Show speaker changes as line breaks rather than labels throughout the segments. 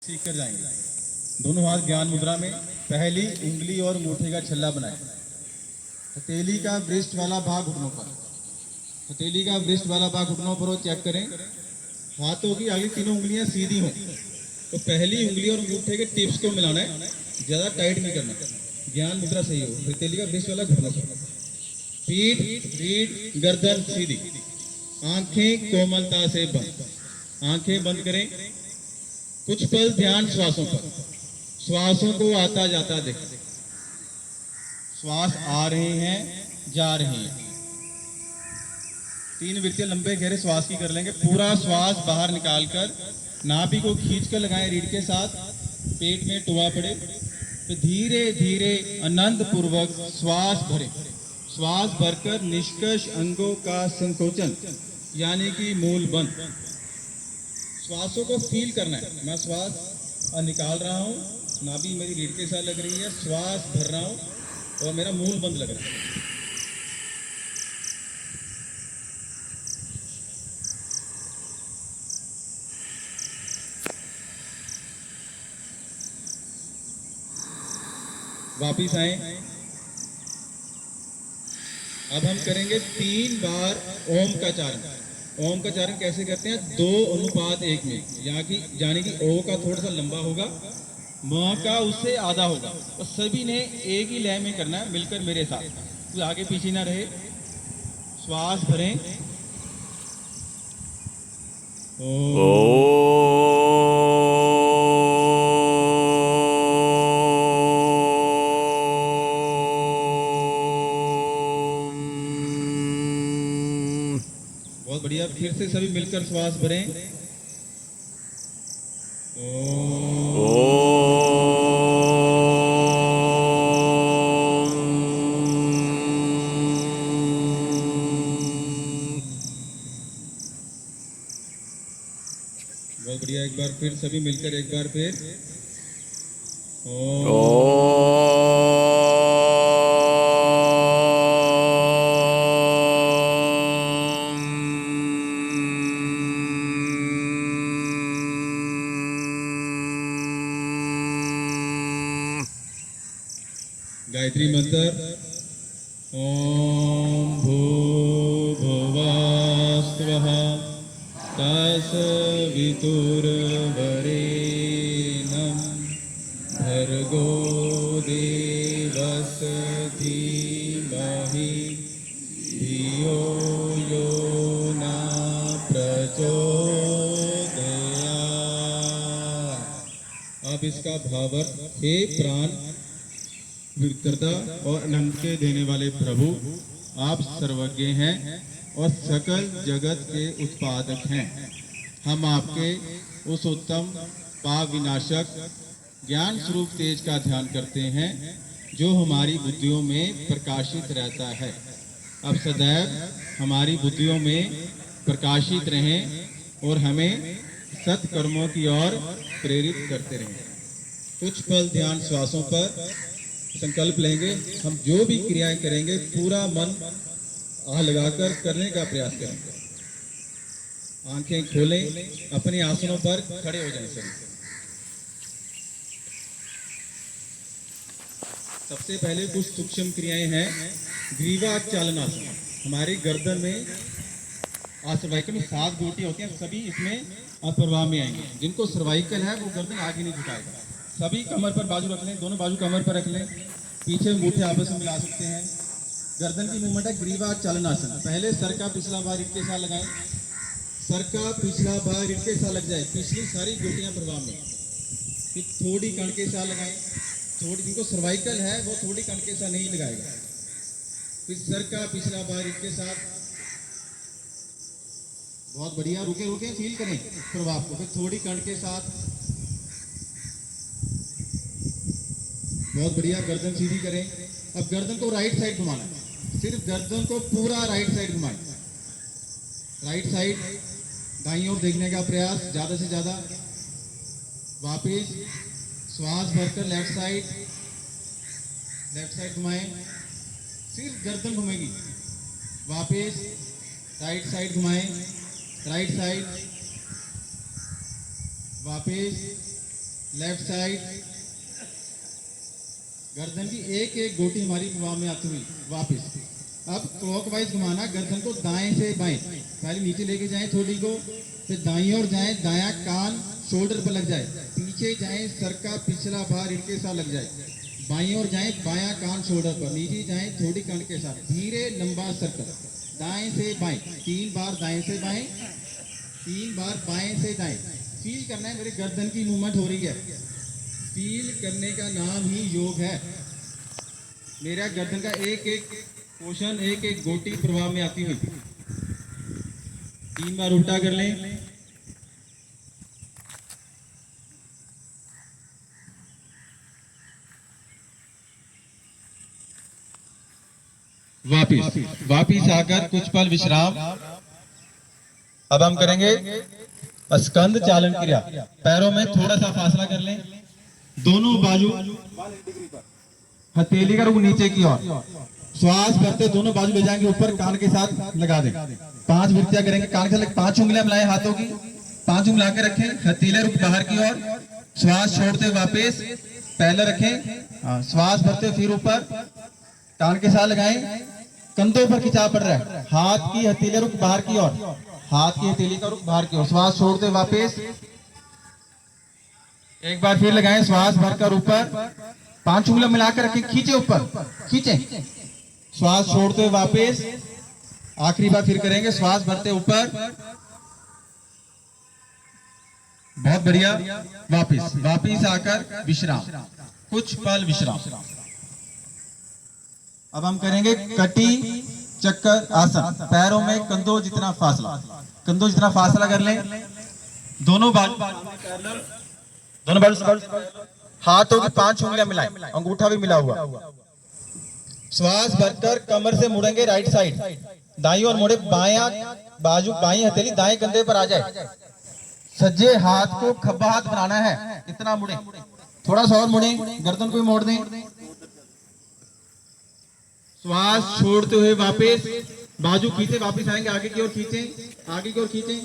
सीख कर जाएंगे। दोनों हाथ ज्ञान मुद्रा में, पहली उंगली और अंगूठे का छल्ला बनाएं। हथेली का वृष्ट वाला भाग घुटनों पर, हथेली का वृष्ट वाला भाग घुटनों पर हो। चेक करें हाथों की अगली तीनों उंगलियां सीधी हों। तो पहली उंगली और अंगूठे के टिप्स को मिलाना है, ज्यादा टाइट नहीं करना। ज्ञान मुद्रा सही हो। हथेली का वृष्ट वाला घुटनों पर, पीठ रीढ़ गर्दन सीधी, आंखें कोमलता से बंद। आंखें बंद करें। कुछ पल ध्यान श्वासों पर, श्वासों को आता जाता देखें। श्वास आ रहे हैं, जा रहे हैं। 3 वृत्तियां लंबे गहरे श्वास की कर लेंगे। पूरा श्वास बाहर निकालकर नाभि को खींच कर लगाएं रीढ़ के साथ, पेट में टुआ पड़े। तो धीरे धीरे आनंद पूर्वक श्वास भरें। श्वास भरकर निष्कर्ष अंगों का संकोचन यानी कि मूल बंद। श्वासों को फील करना है। मैं श्वास निकाल रहा हूँ, नाभि मेरी रीढ़ के साथ लग रही है, श्वास भर रहा हूँ और मेरा मूल बंद लग रहा है। वापिस आए। अब हम करेंगे 3 बार ओम का चारण। ओम का चारण कैसे करते हैं? 2:1 में, यानी कि ओ का थोड़ा सा लंबा होगा, म का उससे आधा होगा। और सभी ने एक ही लय में करना है, मिलकर मेरे साथ, तो आगे पीछे ना रहे। श्वास भरें। बहुत बढ़िया। फिर से सभी मिलकर श्वास भरें। बहुत बढ़िया। एक बार फिर सभी मिलकर एक बार फिर गायत्री मंत्र। ओम भूर्भुवस्सुवः तत्सवितुर्वरेण्यं भर्गो देवस्य धीमहि धियो यो न प्रचोदयात्। अब इसका भावार्थ, हे प्राण विकर्ता और अनंत के देने वाले प्रभु, आप सर्वज्ञ हैं और सकल जगत के उत्पादक हैं। हम आपके उस उत्तम पाप विनाशक ज्ञान स्वरूप तेज का ध्यान करते हैं जो हमारी बुद्धियों में प्रकाशित रहता है। अब सदैव हमारी बुद्धियों में प्रकाशित रहें और हमें सत्कर्मों की ओर प्रेरित करते रहें। कुछ पल ध्यान श्वासों पर संकल्प लेंगे। हम जो भी क्रियाएं करेंगे पूरा मन लगाकर करने का प्रयास करेंगे। आंखें खोलें, अपने आसनों पर खड़े हो जाएं सभी। सबसे पहले कुछ सूक्ष्म क्रियाएं हैं। ग्रीवा चालनासन। हमारी गर्दन में सर्वाइकल में 7 गोटियां होती हैं, सभी इसमें प्रभाव में आएंगे। जिनको सर्वाइकल है वो गर्दन आगे नहीं झुकाएगा। सभी कमर पर बाजू रख लें, दोनों बाजू कमर पर रख लें, पीछे अंगूठे आपस में मिला सकते हैं। गर्दन की मूवमेंट है ग्रीवा चालनासन। पहले सर का पिछला भाग रीढ़ के साथ लगाएं, सर का पिछला भाग रीढ़ के साथ लग जाए, पिछली सारी गोटियां प्रभाव में। फिर थोड़ी कण के साथ लगाएं, थोड़ी, जिनको सर्वाइकल है वो थोड़ी कण के साथ नहीं लगाएगा। फिर सर का पिछला भाग रीढ़ के साथ। बहुत बढ़िया। रुके रुके फील करें प्रभाव को। फिर थोड़ी कण के साथ। बहुत बढ़िया। गर्दन सीधी करें। अब गर्दन को राइट साइड घुमाना है, सिर्फ गर्दन को पूरा राइट साइड घुमाएं। राइट साइड, दाईं ओर देखने का प्रयास ज्यादा से ज्यादा। वापिस श्वास भरकर लेफ्ट साइड घुमाएं, सिर्फ गर्दन घुमेगी। वापिस राइट साइड घुमाएं, राइट साइड। वापिस लेफ्ट साइड, गर्दन की एक एक गोटी हमारी प्रवाह में आती हुई वापस। अब क्लॉकवाइज घुमाना, गर्दन को दाएं से बाएं, पहले नीचे लेके जाएं थोड़ी को, फिर दाईं ओर जाएं, दायां कान शोल्डर पर लग जाए, पीछे जाएं, सर का पिछला भाग रीढ़ के साथ लग जाए, बाईं ओर जाएं, बायां कान शोल्डर पर, नीचे जाएं थोड़ी कान के साथ, धीरे लंबा सर्कल, दाएं से बाएं, 3 बार दाएं से बाएं, 3 बार बाएं से दाएं। फील करना है मेरे गर्दन की मूवमेंट हो रही है, फील करने का नाम ही योग है। मेरा गर्दन का एक एक पोषण, एक एक गोटी प्रभाव में आती हुई। 3 बार उल्टा कर लें, वापिस आकर कुछ पल विश्राम। अब हम करेंगे स्कंद चालन क्रिया। पैरों में थोड़ा सा फासला कर लें, दोनों बाजू हथेली का रुख नीचे की ओर, श्वास भरते दोनों बाजू ले जाएंगे ऊपर, कान के साथ लगा दें। 5 वृत्तियां करेंगे, कान के साथ 5 उंगलियां मिलाएं हाथों की, 5 उंगलियां के रखें, हथेली रुख बाहर की ओर, श्वास छोड़ते वापस पहले रखें, श्वास भरते फिर ऊपर, कान के साथ लगाएं, कंधों पर खिंचाव पड़ रहा है, हाथ की हथेली रुख बाहर की ओर, हाथ की हथेली का रुख बाहर की ओर, श्वास छोड़ते वापस, एक बार फिर लगाएं, श्वास भरकर ऊपर, 5 उंगलियां मिलाकर रखें, खींचे ऊपर, खींचे, श्वास छोड़ते वापस, आखिरी बार फिर करेंगे, श्वास भरते ऊपर, बहुत बढ़िया, वापिस आकर विश्राम, कुछ पल विश्राम। अब हम करेंगे कटी चक्कर आसन। पैरों में कंधों जितना फासला कर लें, दोनों बाजू हाथों की 5 उंगलियां मिलाएं, अंगूठा भी मिला हुआ, श्वास भरकर कमर से मुड़ेंगे राइट साइड, दाईं ओर मुड़े, बायां बाजू बाईं हथेली दाएं कंधे पर आ जाए, सज्जे हाथ को खब्बा हाथ बनाना है, इतना मुड़े, थोड़ा सा और मुड़े, गर्दन को भी मोड़ दें, श्वास छोड़ते हुए वापस, बाजू खींचे, वापस आएंगे, आगे की ओर खींचे,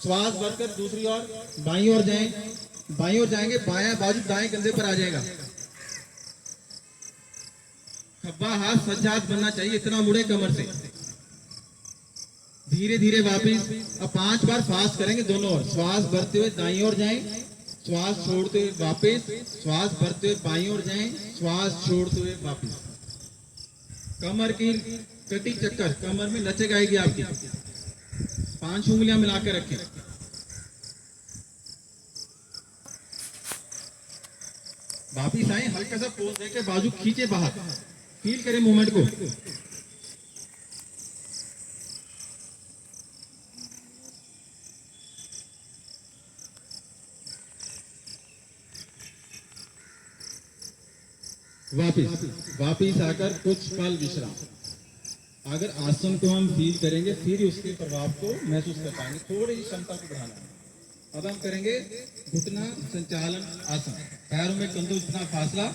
श्वास भरकर दूसरी ओर, बाईं ओर जाएंगे, बायां बाजू दाएं कंधे पर आ जाएगा, खब्बा हाथ सज्जा हाथ बनना चाहिए, इतना मुड़े कमर से, धीरे धीरे वापस। अब 5 बार फास्ट करेंगे दोनों ओर, श्वास भरते हुए दाईं ओर जाएं, श्वास छोड़ते हुए वापस, श्वास भरते हुए बाईं ओर जाएं, श्वास छोड़ते हुए वापस। कमर की कटी चक्कर, कमर में लचक आएगी आपकी, 5 उंगलियां मिलाकर रखें, वापिस आए, हल्का सा पोज देके बाजू खींचे बाहर, फील करें मूवमेंट को, वापिस आकर कुछ पल विश्राम। अगर आसन को हम फील करेंगे फिर उसके प्रभाव को महसूस कर पाएंगे, थोड़ी क्षमता को बढ़ाना है। अब हम करेंगे घुटना संचालन आसन। पैरों में कंधों इतना फासला,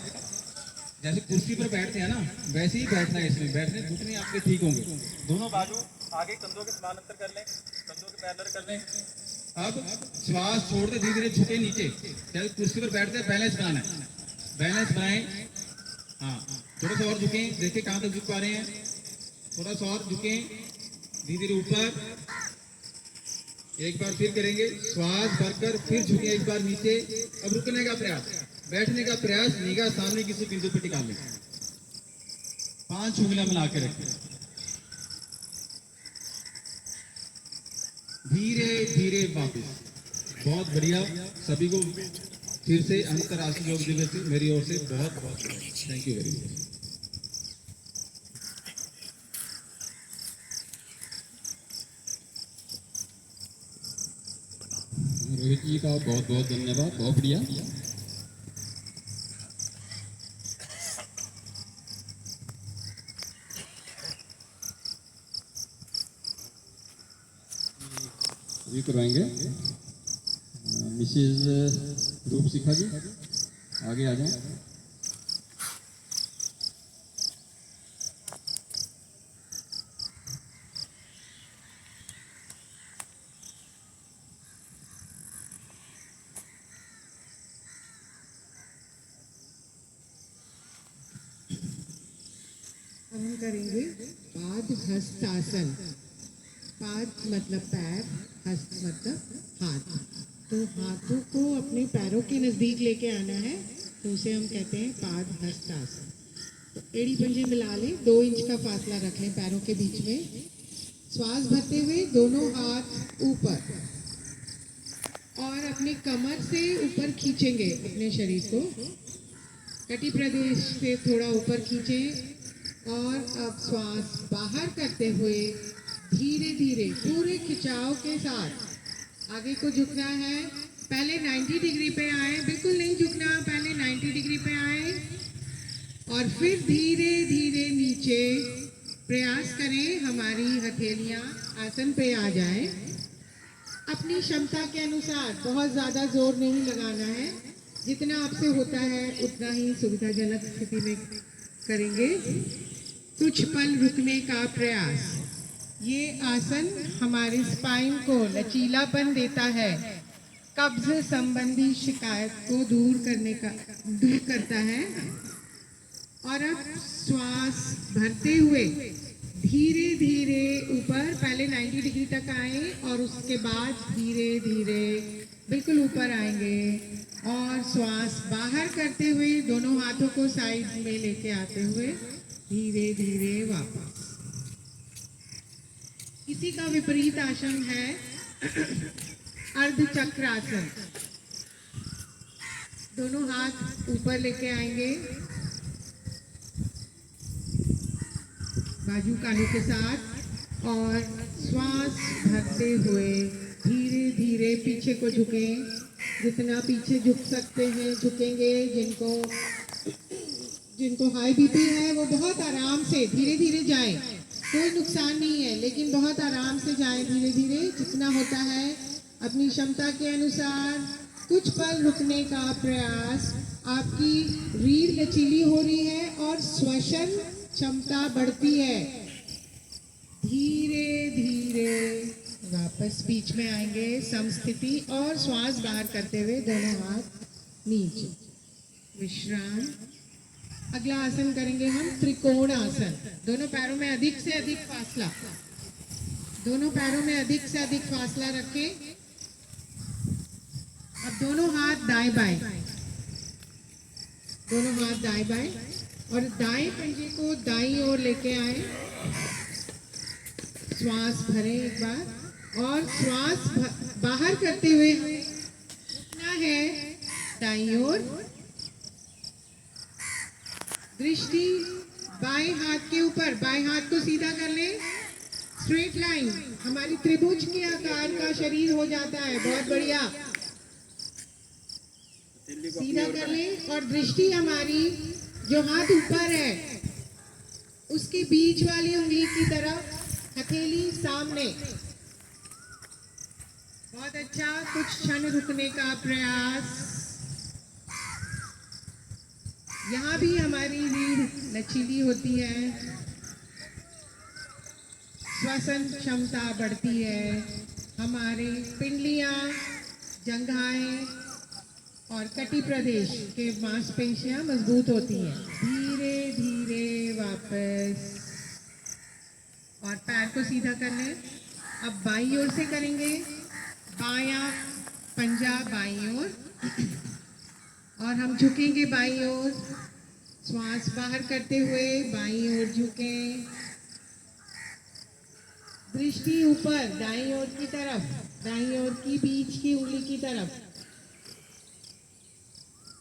जैसे कुर्सी पर बैठते हैं ना वैसे ही बैठना है, इसमें बैठने घुटने आपके ठीक होंगे, दोनों बाजू आगे कंधों के समान अंतर कर लें, कंधों के पैरेलल कर लें। अब श्वास छोड़ते धीरे धीरे झुके नीचे, जैसे कुर्सी पर बैठते हैं, बैलेंस बनाना है, बैलेंस बनाएं, हाँ थोड़ा सा और झुकें, देखिए कहाँ तक झुक पा रहे हैं, थोड़ा सा और झुकें, धीरे धीरे ऊपर, एक बार फिर करेंगे, श्वास भरकर फिर झुकें, एक बार नीचे। अब रुकने का प्रयास, बैठने का प्रयास, निगाह सामने किसी बिंदु पर टिका लें, 5 उंगलियां मिला के रखें, धीरे धीरे वापस। बहुत बढ़िया, सभी को फिर से अंतर्राष्ट्रीय योग दिवस की मेरी ओर से बहुत बहुत thank you very much.
Rohit ji का बहुत बहुत धन्यवाद, बहुत बढ़िया। अभी करवाएंगे मिसेज रूप शिखा जी, आगे आ जाए।
अब हम करेंगे पाद हस्तासन। पाद मतलब पैर, हस्त मतलब हाथ। तो हाथों को अपने पैरों के नज़दीक लेके आना है, तो उसे हम कहते हैं पाद हस्तासन। तो एड़ी पंजे मिला लें, 2 इंच का फासला रख लें पैरों के बीच में। श्वास भरते हुए दोनों हाथ ऊपर और अपने कमर से ऊपर खींचेंगे अपने शरीर को। कटी प्रदेश से थोड़ा ऊपर खींचें और अब श्वास बाहर करते हुए धीरे धीरे पूरे खिंचाव के साथ आगे को झुकना है। पहले 90 डिग्री पे आए, बिल्कुल नहीं झुकना, पहले 90 डिग्री पे आए और फिर धीरे धीरे नीचे। प्रयास करें हमारी हथेलियां आसन पे आ जाए। अपनी क्षमता के अनुसार बहुत ज़्यादा जोर नहीं लगाना है, जितना आपसे होता है उतना ही सुविधाजनक स्थिति में करेंगे। कुछ पल रुकने का प्रयास। ये आसन हमारे स्पाइन को लचीलापन देता है, कब्ज संबंधी शिकायत को दूर करता है। और अब श्वास भरते हुए धीरे धीरे ऊपर, पहले 90 डिग्री तक आए और उसके बाद धीरे धीरे बिल्कुल ऊपर आएंगे और श्वास बाहर करते हुए दोनों हाथों को साइड में लेके आते हुए धीरे धीरे वापस। इसी का विपरीत आसन है अर्धचक्रासन। दोनों हाथ ऊपर लेके आएंगे बाजू कानों के साथ और श्वास भरते हुए धीरे धीरे पीछे को झुकें। जितना पीछे झुक सकते हैं झुकेंगे। जिनको हाई बीपी है वो बहुत आराम से धीरे धीरे जाएं, कोई नुकसान नहीं है, लेकिन बहुत आराम से जाएं धीरे धीरे, जितना होता है अपनी क्षमता के अनुसार। कुछ पल रुकने का प्रयास। आपकी रीढ़ लचीली हो रही है और श्वसन क्षमता बढ़ती है। धीरे धीरे वापस बीच में आएंगे समस्थिति और श्वास बाहर करते हुए दोनों हाथ नीचे, विश्राम। अगला आसन करेंगे हम त्रिकोण आसन। दोनों पैरों में अधिक से अधिक फासला, दोनों पैरों में अधिक से अधिक फासला रखें। अब दोनों हाथ दाएं बाएं, दोनों हाथ दाएं बाएं और दाएं पंजे को दाईं ओर लेके आए। श्वास भरें एक बार और श्वास बाहर करते हुए उठना है दाईं ओर। दृष्टि बाएं हाथ के ऊपर, बाएं हाथ को सीधा कर लें, स्ट्रेट लाइन। हमारी त्रिभुज के आकार का शरीर हो जाता है, बहुत बढ़िया। सीधा कर लें और दृष्टि हमारी जो हाथ ऊपर है उसकी बीच वाली उंगली की तरफ, हथेली सामने। बहुत अच्छा। कुछ क्षण रुकने का प्रयास। यहाँ भी हमारी रीढ़ लचीली होती है, श्वसन क्षमता बढ़ती है, हमारी पिंडलियां, जंघाएं और कटी प्रदेश के मांसपेशियां मजबूत होती हैं। धीरे धीरे वापस और पैर को सीधा कर लें। अब बाईं ओर से करेंगे, बायां पंजा बाईं ओर और हम झुकेंगे बाईं ओर। श्वास बाहर करते हुए बाईं ओर झुकें। दृष्टि ऊपर दाईं ओर की तरफ, दाईं ओर की बीच की उंगली की तरफ।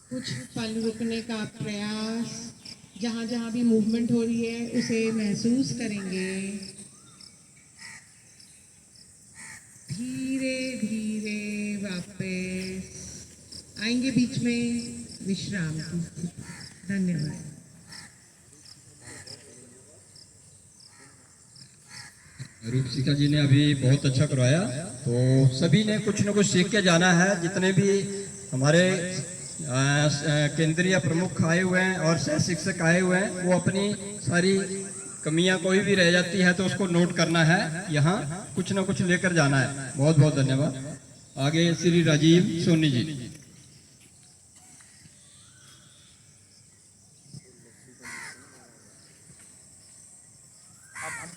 कुछ पल रुकने का प्रयास। जहां जहां भी मूवमेंट हो रही है उसे महसूस करेंगे। धीरे धीरे वापस आएंगे बीच में विश्राम की स्थिति। धन्यवाद।
रूपसिका जी ने अभी बहुत अच्छा करवाया, तो सभी ने कुछ न कुछ सीख के जाना है। जितने भी हमारे केंद्रीय प्रमुख आए हुए हैं और सह शिक्षक आए हुए हैं, वो अपनी सारी कमियां कोई भी रह जाती है तो उसको नोट करना है, यहाँ कुछ ना कुछ लेकर जाना है। बहुत बहुत धन्यवाद। आगे श्री राजीव सोनी जी।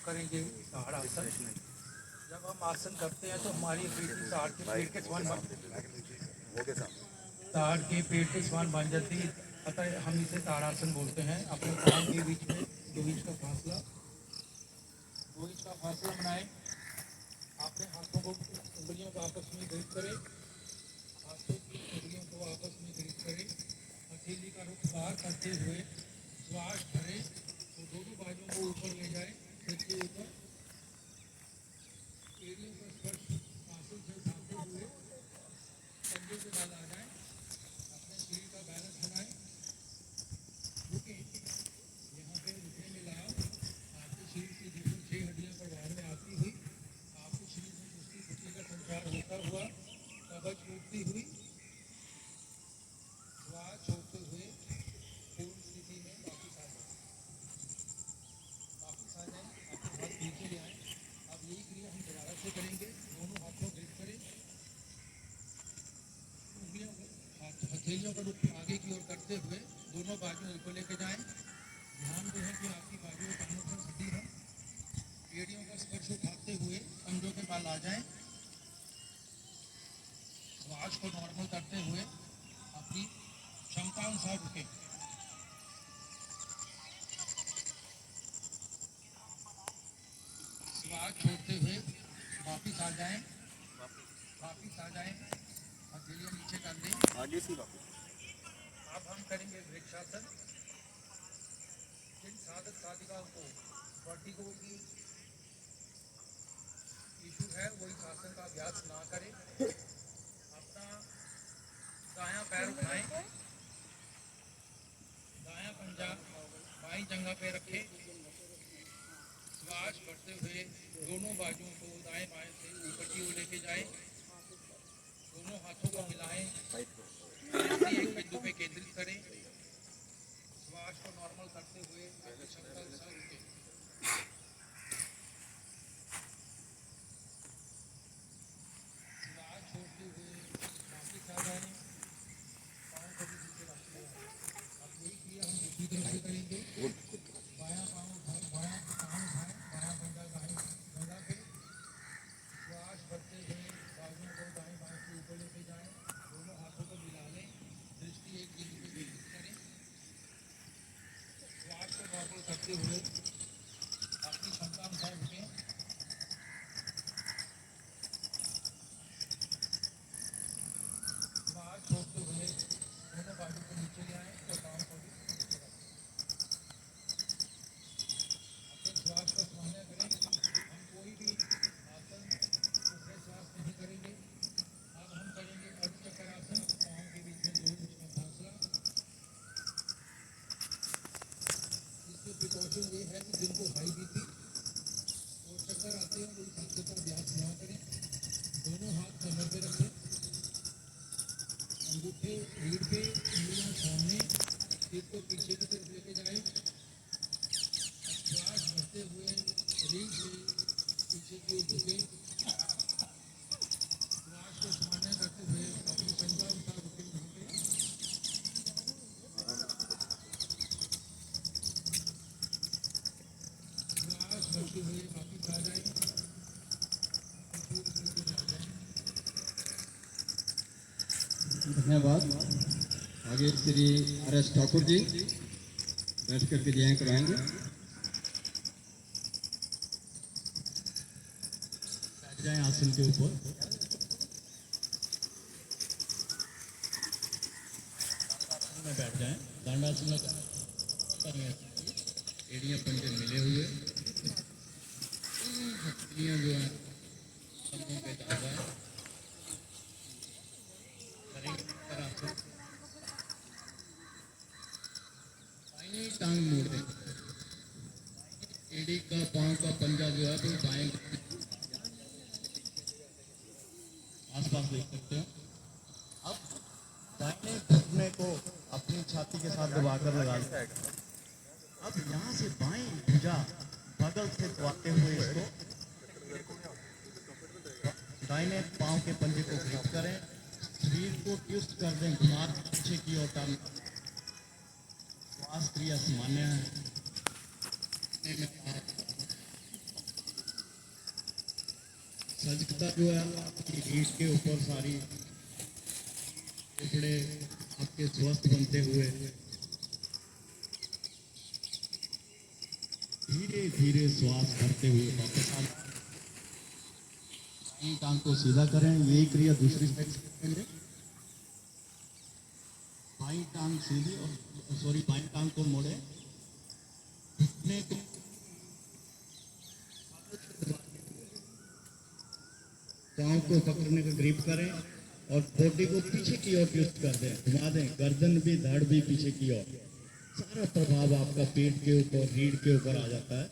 करेंगे ताड़ासन। जब हम आसन करते हैं तो हमारी पेटी ताड़ के पेट के समान ताड़ के पेट के समान बन जाती है, अतः हम इसे ताड़ासन बोलते हैं। अपने पाँव के बीच में 2 इंच का फासला 2 इंच का फासला बनाएं। अपने हाथों को उंगलियों को आपस में ग्रिप करें, हाथों की उंगलियों को आपस में ग्रिप करें। हथेली का रुख बाहर करते हुए श्वास भरें तो दोनों बाजुओं को ऊपर ले जाएं, सिर के ऊपर एड़ियों का स्पर्श आंसू से उठाते हुए कंधे के बल आ जाएं। अपने शरीर का बैलेंस बनाएं, रुकें। यहाँ पे रुकने में लाओ। आपके शरीर की जिसमें 6 हड्डियाँ प्रभाव में आती हुई आपके शरीर में उसकी बुद्धि का संचार होता हुआ कवच टूटती हुई श्वास छोड़ते हुए पूर्ण स्थिति में वापस आ जाए। वापस आ जाए, आपके हाथ नीचे ले आए। अब यही क्रिया हम दोबारा से करेंगे। दोनों हाथों ग्रिप करें, उंगलियों को हथेलियों का रुख आगे की ओर करते हुए दोनों बाजू ऊपर लेके जाएं। ध्यान दें कि आपकी बाजू कानों पर सीधी हो। एड़ियों का स्पर्श उठाते हुए कंधों के बल आ जाएं। श्वास को नॉर्मल करते हुए अपनी क्षमता अनुसार रुकें। श्वास छोड़ते हुए वापिस आ जाएं। वापिस आ जाएं, हथेलियां नीचे कर दें।
आगे से वापस।
अब हम करेंगे वृक्षासन। जिन साधक साधिकाओं को वर्टिगो की इशू है वो इस आसन का अभ्यास ना करें। अपना दायां पैर उठाएं, दायां पंजा बाईं जंघा पे रखें। श्वास भरते हुए दोनों बाजुओं को दाएं बाएं से ऊपर की ओर लेके जाएं। दोनों हाथों को मिलाएं, दृष्टि एक बिंदु पे केंद्रित करें। श्वास को नॉर्मल करते हुए अपनी क्षमता अनुसार रुकें। श्वास छोड़ते हुए वापिस आ जाएं। पाँव कभी नीचे रख लें। अब यही क्रिया हम दूसरी तरफ से करेंगे। बायां पाँव उठाएं, बायां पाँव उठाएं, बायां पंजा दाएं जंघा पे। श्वास भरते हुए बाजुओं को दाएं बाएं से ऊपर लेके जाएं। दोनों हाथों को मिला लें, दृष्टि एक बिंदु पे केंद्रित करें। श्वास को नॉर्मल करते हुए अपनी क्षमता अनुसार रुकें। श्वास छोड़ते हुए दोनों बाजू को नीचे ले आएं और पाँव को भी नीचे रखें। अपने श्वास को सामान्य करें। हम कोई भी आसन दूसरे श्वास नहीं करेंगे। अब हम करेंगे अर्धचक्रासन। पाँव के बीच में 2 इंच का फासला। इसमें प्रिकॉशन ये है कि जिनको हाई बीपी और चक्कर आते हैं वो इस आसन का अभ्यास ना करें। दोनों हाथ कमर पे रखें, अंगूठे रीढ़ पे, उंगलियां सामने, सिर को पीछे की तरफ लेके जाएं। श्वास भरते हुए रीढ़ से पीछे की ओर झुकें। श्वास को सामान्य करते हुए अपनी क्षमता अनुसार रुकें वहाँ पे। श्वास भरते हुए वापिस आ जाएं।
धन्यवाद। आगे श्री आर.एस. ठाकुर जी बैठ करके जय करवाएंगे।
बैठ जाएं आसन के ऊपर। में बैठ जाएं। दंडासन में एड़ियां पंजे मिले हुए, हथेलियां जो है कंधों पे ज्यादा है। करेंगे तरह से बाईं टांग मोड़ दें। एड़ी का पांव का पंजा जो है तो बाएं आसपास देख सकते हो।
अब दाहिने घुटने को अपनी छाती के साथ दबाकर लगा लें। अब यहाँ से बाएं भुजा बगल से दबाते हुए इसको दाहिने पांव के पंजे को ग्रिप करें। शरीर को ट्विस्ट कर दें, घुमा पीछे की ओर टर्न। श्वास क्रिया सामान्य है। सजगता जो है आपकी रीढ़ के ऊपर सारी फेफड़े आपके स्वस्थ बनते हुए धीरे धीरे श्वास भरते हुए वापस आ जाए। दाहिनी टांग को सीधा करें, यही क्रिया दूसरी साइड से करेंगे। बाईं टांग सीधी और बाईं टांग को मोड़े, घुटने को पाँव को पकड़ने का ग्रिप करें और बॉडी को पीछे की ओर ट्विस्ट कर दें, घुमा दें, गर्दन भी धड़ भी पीछे की ओर। सारा प्रभाव आपका पेट के ऊपर रीढ़ के ऊपर आ जाता है।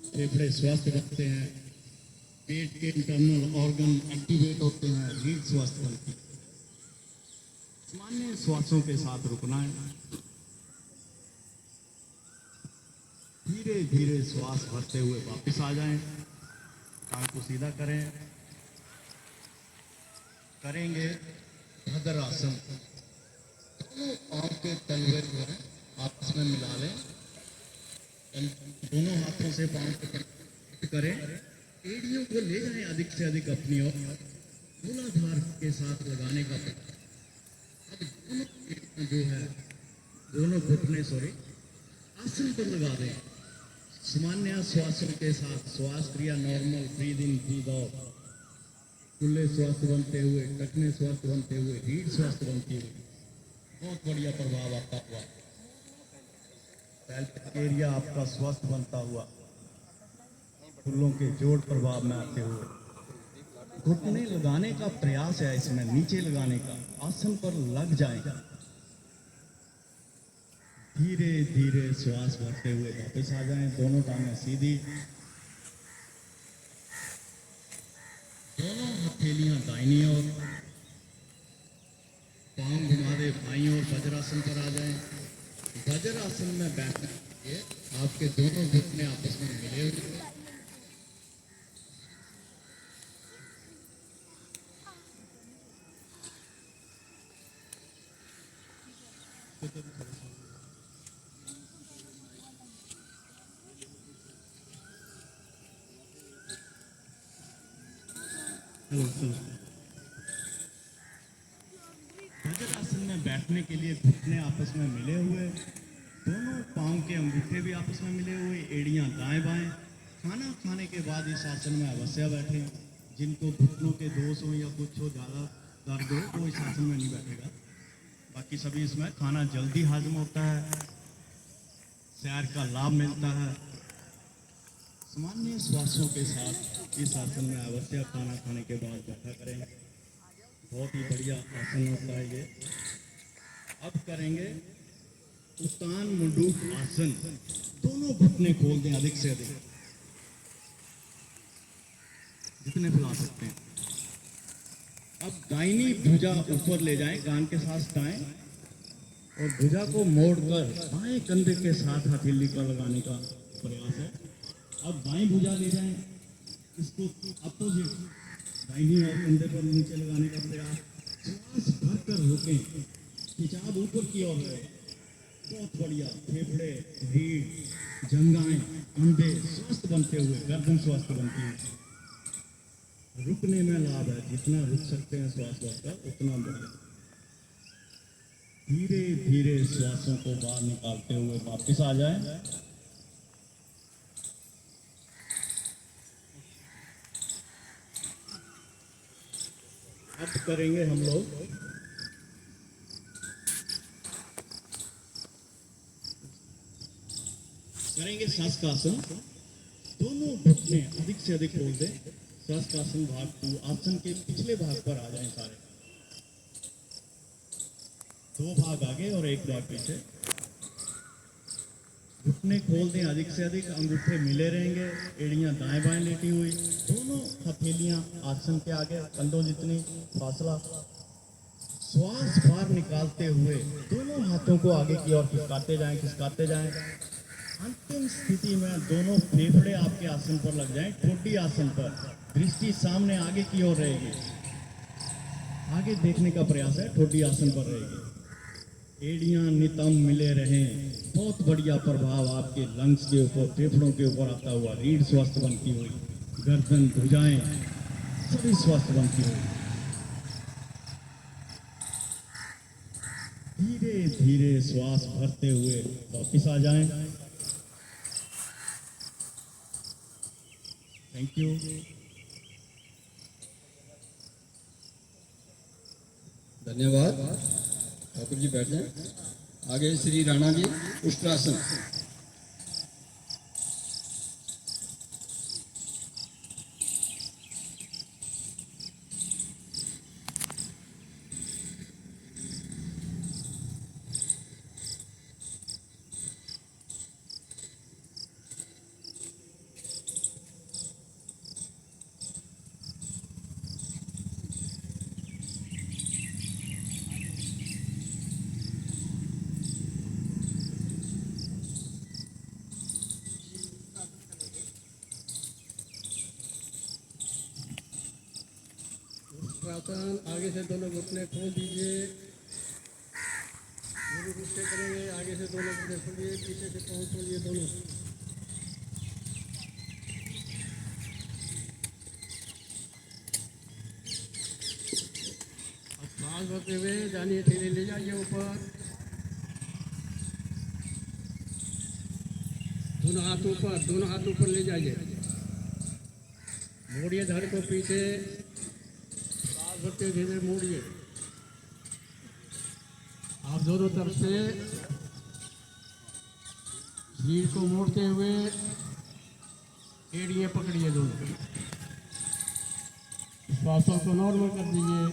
फेफड़े स्वस्थ बनते हैं, पेट के इंटरनल ऑर्गन एक्टिवेट होते हैं, रीढ़ स्वस्थ बनती है। सामान्य श्वासों के साथ रुकना है। धीरे धीरे श्वास भरते हुए वापस आ जाएं। टांग को सीधा करें, करेंगे भद्रासन। दोनों पांव के तलवे जो है आपस में मिला लें, दोनों हाथों से पांव को करें, एड़ियों को ले जाएं अधिक से अधिक अपनी ओर, मूलाधार के साथ लगाने का प्रयास। अब दोनों एड़ियां जो है दोनों घुटने आसन पर लगा दें। सामान्य श्वासों के साथ श्वास क्रिया normal, breathe in breathe out, खुले स्वस्थ बनते हुए, टखने स्वस्थ बनते हुए, रीढ़ स्वस्थ बनती हुई, बहुत बढ़िया प्रभाव आता हुआ। पेल्विक एरिया आपका स्वस्थ बनता हुआ, फूलों के जोड़ प्रभाव में आते हुए। घुटने लगाने का प्रयास है इसमें, नीचे लगाने का, आसन पर लग जाएगा। धीरे धीरे श्वास भरते हुए वापस आ जाएं। दोनों टांगें सीधी, दोनों हथेलियां दाहिनी ओर, पांव घुमा दे बाईं ओर, वज्रासन पर आ जाएं। वज्रासन में बैठने के लिए आपके दोनों घुटने आपस में मिले हुए, वज्रासन में बैठने के लिए घुटने आपस में मिले हुए, दोनों पांव के अंगूठे भी आपस में मिले हुए, एड़ियां दाएं बाएं। खाना खाने के बाद इस आसन में अवश्य बैठें। जिनको घुटनों के दोष हो या कुछ हो, ज़्यादा दर्द हो, वो इस आसन में नहीं बैठेगा। बाकी सभी इसमें खाना जल्दी हाजम होता है, सैर का लाभ मिलता है। सामान्य श्वासों के साथ इस आसन में अवश्य खाना खाने के बाद बैठा करें। बहुत ही बढ़िया आसन होता है ये। अब करेंगे उत्तान मुंडूक आसन। दोनों घुटने खोल दें अधिक से अधिक, जितने फैला सकते हैं। अब दाहिनी भुजा ऊपर ले जाएं, कान के साथ टाएं और भुजा को मोड़कर बाएं कंधे के साथ हथेली पर लगाने का प्रयास है। अब बाएं भुजा ले जाएं, इसको अपोजिट दाहिनी और कंधे पर नीचे लगाने का प्रयास। श्वास भरकर रोकें, खिंचाव ऊपर की ओर है। बहुत बढ़िया। फेफड़े, रीढ़, जंघाएं, कंधे स्वस्थ बनते हुए, गर्दन स्वस्थ बनती है। रुकने में लाभ है, जितना रुक सकते हैं श्वास भरकर उतना बढ़िया। धीरे धीरे श्वासों को बाहर निकालते हुए वापस आ जाएं। अब करेंगे हम लोग शास्त्रासन। दोनों घुटने अधिक से अधिक खोल दें। शास्त्रासन भाग 2, आसन के पिछले भाग पर आ जाएं सारे। 2 भाग आगे और 1 भाग पीछे। घुटने खोल दें अधिक से अधिक, अंगूठे मिले रहेंगे, एड़ियां दाएं बाएं लेटी हुई, दोनों हथेलियां आसन के आगे, कंधों जितनी फासला। श्वास बाहर निकालते हुए दोनों हाथों को आगे की ओर खिसकाते जाएं। अंतिम स्थिति में दोनों फेफड़े आपके आसन पर लग जाएं, ठोडी आसन पर। दृष्टि सामने आगे की ओर रहेगी, आगे देखने का प्रयास है, ठोडी आसन पर रहेगी। एड़ियां नितंब मिले रहें। बहुत बढ़िया प्रभाव आपके लंग्स के ऊपर, फेफड़ों के ऊपर आता हुआ। रीढ़ स्वस्थ बनती हुई, गर्दन, भुजाएं सभी स्वास्थ्यवंत हो। धीरे धीरे श्वास भरते हुए वापिस आ जाएं। Thank you.
धन्यवाद। ठाकुर जी बैठ जाएं। आगे श्री राणा जी उष्ट्रासन।
आगे से दोनों घुटने खोल दीजिए। गुरु गुस्से करेंगे। आगे से दोनों घुटने खोलिए, पीछे से पाँव खोलिए दोनों। अब सांस भरते हुए जानिए, धीरे ले जाइए ऊपर। दोनों हाथ ऊपर ले जाइए। मोड़िए धड़ को पीछे। सांस भरते धीरे मोड़िए। आप दोनों तरफ से शरीर को मोड़ते हुए एड़ियाँ पकड़िए दोनों। श्वासों को नॉर्मल कर दीजिए।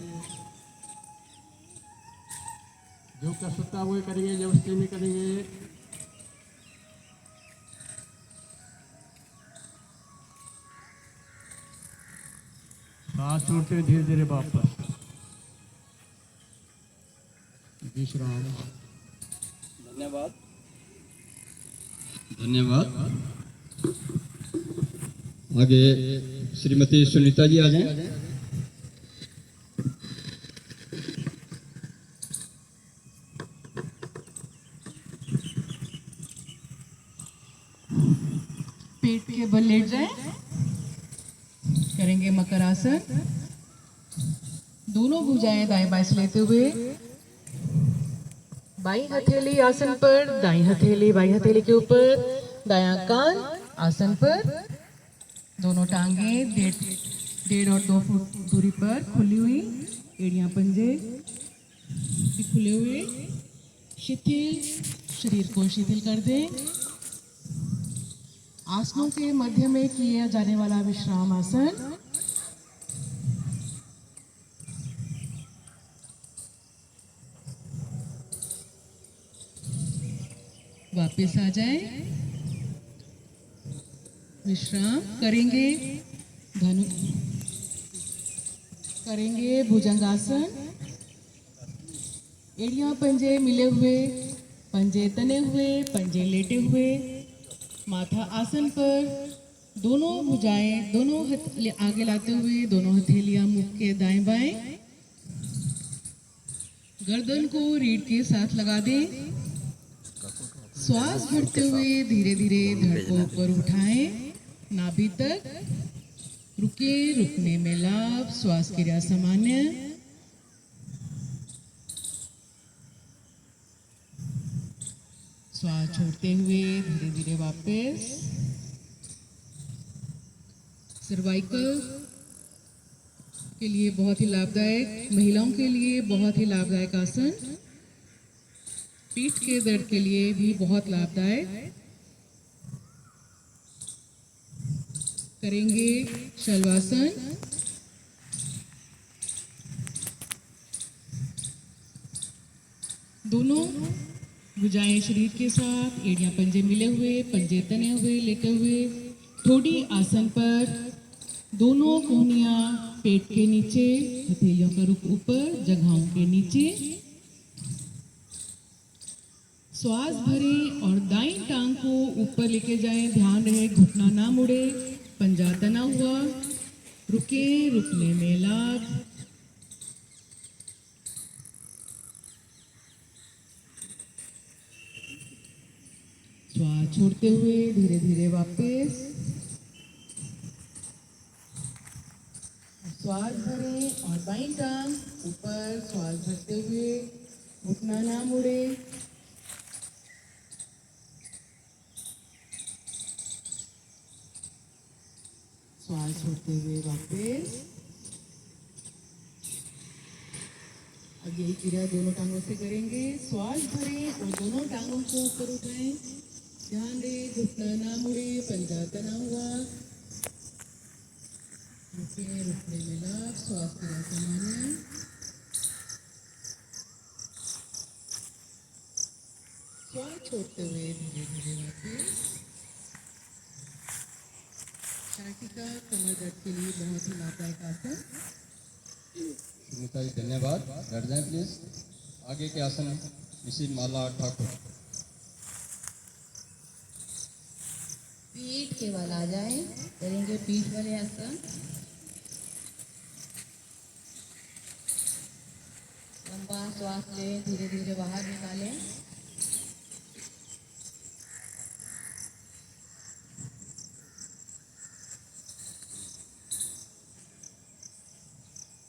जो कर सकता है वो करेंगे, जबरदस्ती नहीं करेंगे। सांस छोड़ते धीरे धीरे वापस विश्राम।
धन्यवाद। धन्यवाद। आगे श्रीमती सुनीता जी आ जाएं।
पेट के बल लेट जाएं। करेंगे मकर आसन। दोनों भुजाएं दाएं बाएं से लेते हुए बाईं हथेली आसन पर, दाईं हथेली बाईं हथेली के ऊपर, दायां कान आसन पर। दोनों टांगे 1.5 और 2 फुट दूरी पर खुली हुई। एड़ियां पंजे भी खुले हुए। शिथिल, शरीर को शिथिल कर दें। आसनों के मध्य में किया जाने वाला विश्राम आसन। वापस आ जाएं। विश्राम करेंगे। धनु करेंगे भुजंगासन। एड़ियां पंजे मिले हुए, पंजे तने हुए, पंजे लेटे हुए। माथा आसन पर। दोनों भुजाएं दोनों आगे लाते हुए, दोनों हथेलियां मुख के दाएं बाएं। गर्दन को रीढ़ के साथ लगा दें। श्वास भरते हुए धीरे धीरे धड़ को ऊपर उठाएं, नाभि तक रुके। रुकने में लाभ। श्वास क्रिया सामान्य। श्वास छोड़ते हुए धीरे धीरे वापस। सर्वाइकल के लिए बहुत ही लाभदायक, महिलाओं के लिए बहुत ही लाभदायक आसन। पीठ के दर्द के लिए भी बहुत लाभदायक। करेंगे शलवासन। दोनों भुजाएं शरीर के साथ, एड़ियां पंजे मिले हुए, पंजे तने हुए, लेटे हुए। ठोडी आसन पर। दोनों कोहनियां पेट के नीचे, हथेलियों का रुख ऊपर, जगहों के नीचे। श्वास भरें और दाईं टांग को ऊपर लेके जाएं। ध्यान रहे घुटना ना मुड़े, पंजा तना हुआ। रुके, रुकने में लाभ। श्वास छोड़ते हुए धीरे धीरे वापस। श्वास भरें और बाईं टांग ऊपर, श्वास भरते हुए घुटना ना मुड़े। श्वास छोड़ते हुए वापस। अब यही क्रिया दोनों टांगों से करेंगे। श्वास भरें और दोनों टांगों को ऊपर उठाएं। ध्यान दें घुटना ना मुड़े, पंजा तना हुआ। रुकने में लाभ, श्वास क्रिया सामान्य। श्वास छोड़ते हुए धीरे धीरे वापस। शाटिका कमर दर्द के लिए बहुत ही लाभदायक आसन।
सुनीता जी धन्यवाद। बैठ जाएं प्लीज। आगे के आसन मिसिज माला ठाकुर।
पीठ के बल आ जाए, करेंगे पीठ वाले आसन। लंबा श्वास लें, धीरे धीरे बाहर निकालें।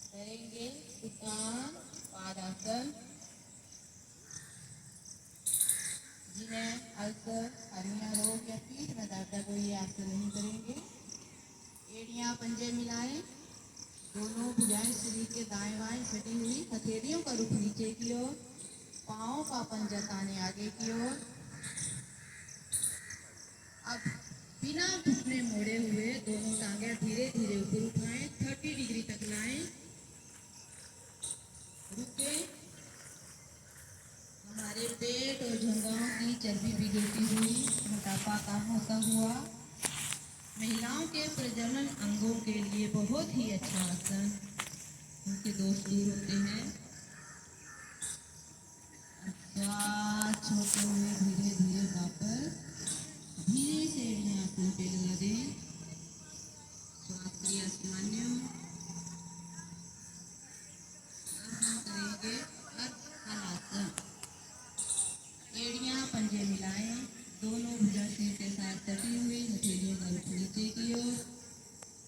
करेंगे उत्तान पादासन। जिन्हें अल्सर, हर्निया रोग या पीठ में दर्द है वो ये आसन नहीं करेंगे। एड़ियां पंजे मिलाएं, दोनों भुजाएं शरीर के दाएं बाएं सटी हुई, हथेलियों का रुख नीचे की ओर, पाँव का पंजा ताने आगे की ओर। अब बिना घुटने मोड़े हुए दोनों टांगे धीरे धीरे ऊपर उठाएं, 30 डिग्री तक लाएं। रुके। हमारे पेट और जंघाओं की चर्बी बिगड़ती हुई, मोटापा कम होता हुआ, महिलाओं के प्रजनन अंगों के लिए बहुत ही अच्छा आसन, उनके दोष दूर होते हैं। श्वास छोड़ते हुए धीरे धीरे वापस, धीरे से एड़ियां आसन पे लगा दें। श्वास क्रिया सामान्य। अब हम करेंगे हलासन। एड़ियां पंजे मिलाएं, दोनों भुजा सिर के साथ सटी हुई, हथेलियों का रुख नीचे की ओर,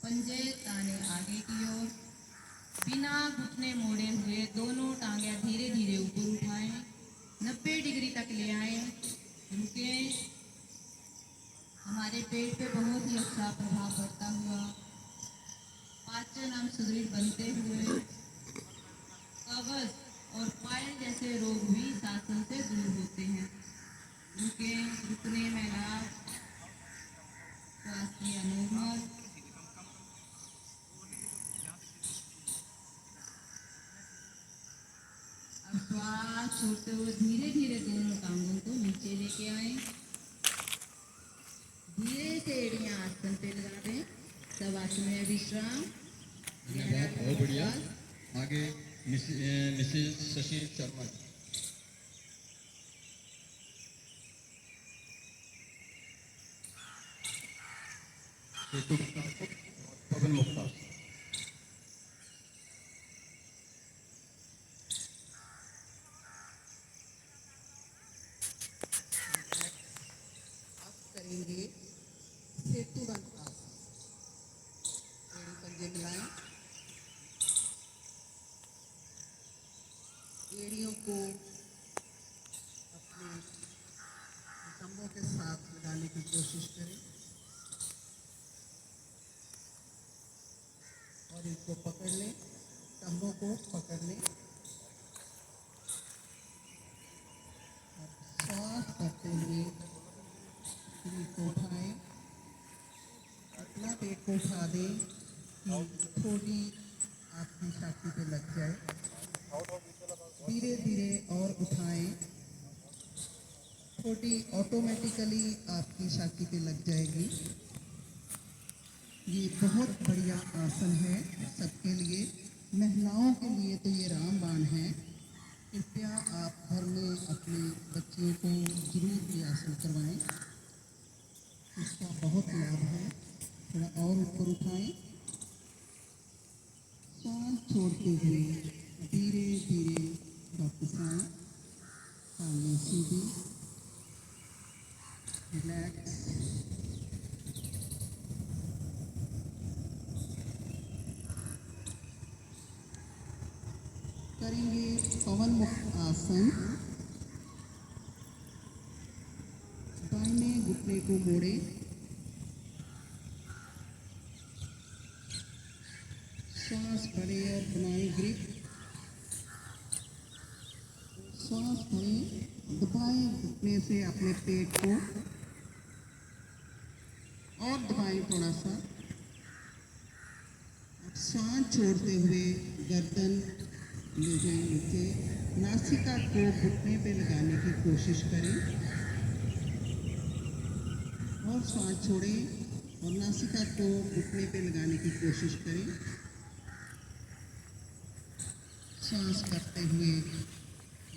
पंजे ताने आगे की ओर। बिना घुटने मोड़े हुए दोनों टांगे धीरे धीरे ऊपर उठाएं, 90 डिग्री तक ले आए। रुके। हमारे पेट पे बहुत ही अच्छा प्रभाव पड़ता हुआ, पाचन हम सुदृढ़ बनते हुए, कब्ज और पायल जैसे रोग भी इस आसन से दूर होते हैं। रुके। रुकने में लाभ, श्वास की नॉर्मल। अब श्वास छोड़ते हुए धीरे धीरे दोनों टांगों को नीचे लेके आए, धीरे से एड़ियां आसन पे लगा दें। सब आसन में विश्राम।
धन्यवाद, बहुत बढ़िया। आगे मिसिज सुशील शर्मा। पवन मुक्ता।
अब करेंगे सेतु बंद आसन। एड़ी पंजे मिलाएं, एड़ियों को अपने नितंबों के साथ लगाने की कोशिश करें और इनको पकड़ लें, टंबों को पकड़ लें। अब श्वास करते हुए शरीर को उठाएं, इतना पेट को उठा दें कि थोड़ी आपकी छाती पे लग जाए। धीरे धीरे और उठाएं, थोड़ी ऑटोमेटिकली आपकी छाती पे लग जाएगी। ये बहुत बढ़िया आसन है सबके लिए। महिलाओं के लिए तो ये रामबाण है। कृपया आप घर में अपने बच्चियों को जरूर ये आसन करवाएं, इसका बहुत लाभ है। थोड़ा और ऊपर उठाएं, सांस छोड़ते हुए धीरे धीरे वापस आए, टांगें सीधी, रिलैक्स। पवनमुख आसन। दाहिने घुटने को मोड़े, सांस भरे और बनाए ग्रिप। सांस भरे, दबाएं घुटने से अपने पेट को और दबाएं थोड़ा सा। सांस छोड़ते हुए गर्दन ले जाएं नीचे। नासिका को घुटने पे लगाने की कोशिश करें और सांस छोड़ें और नासिका को घुटने पे लगाने की कोशिश करें। सांस करते हुए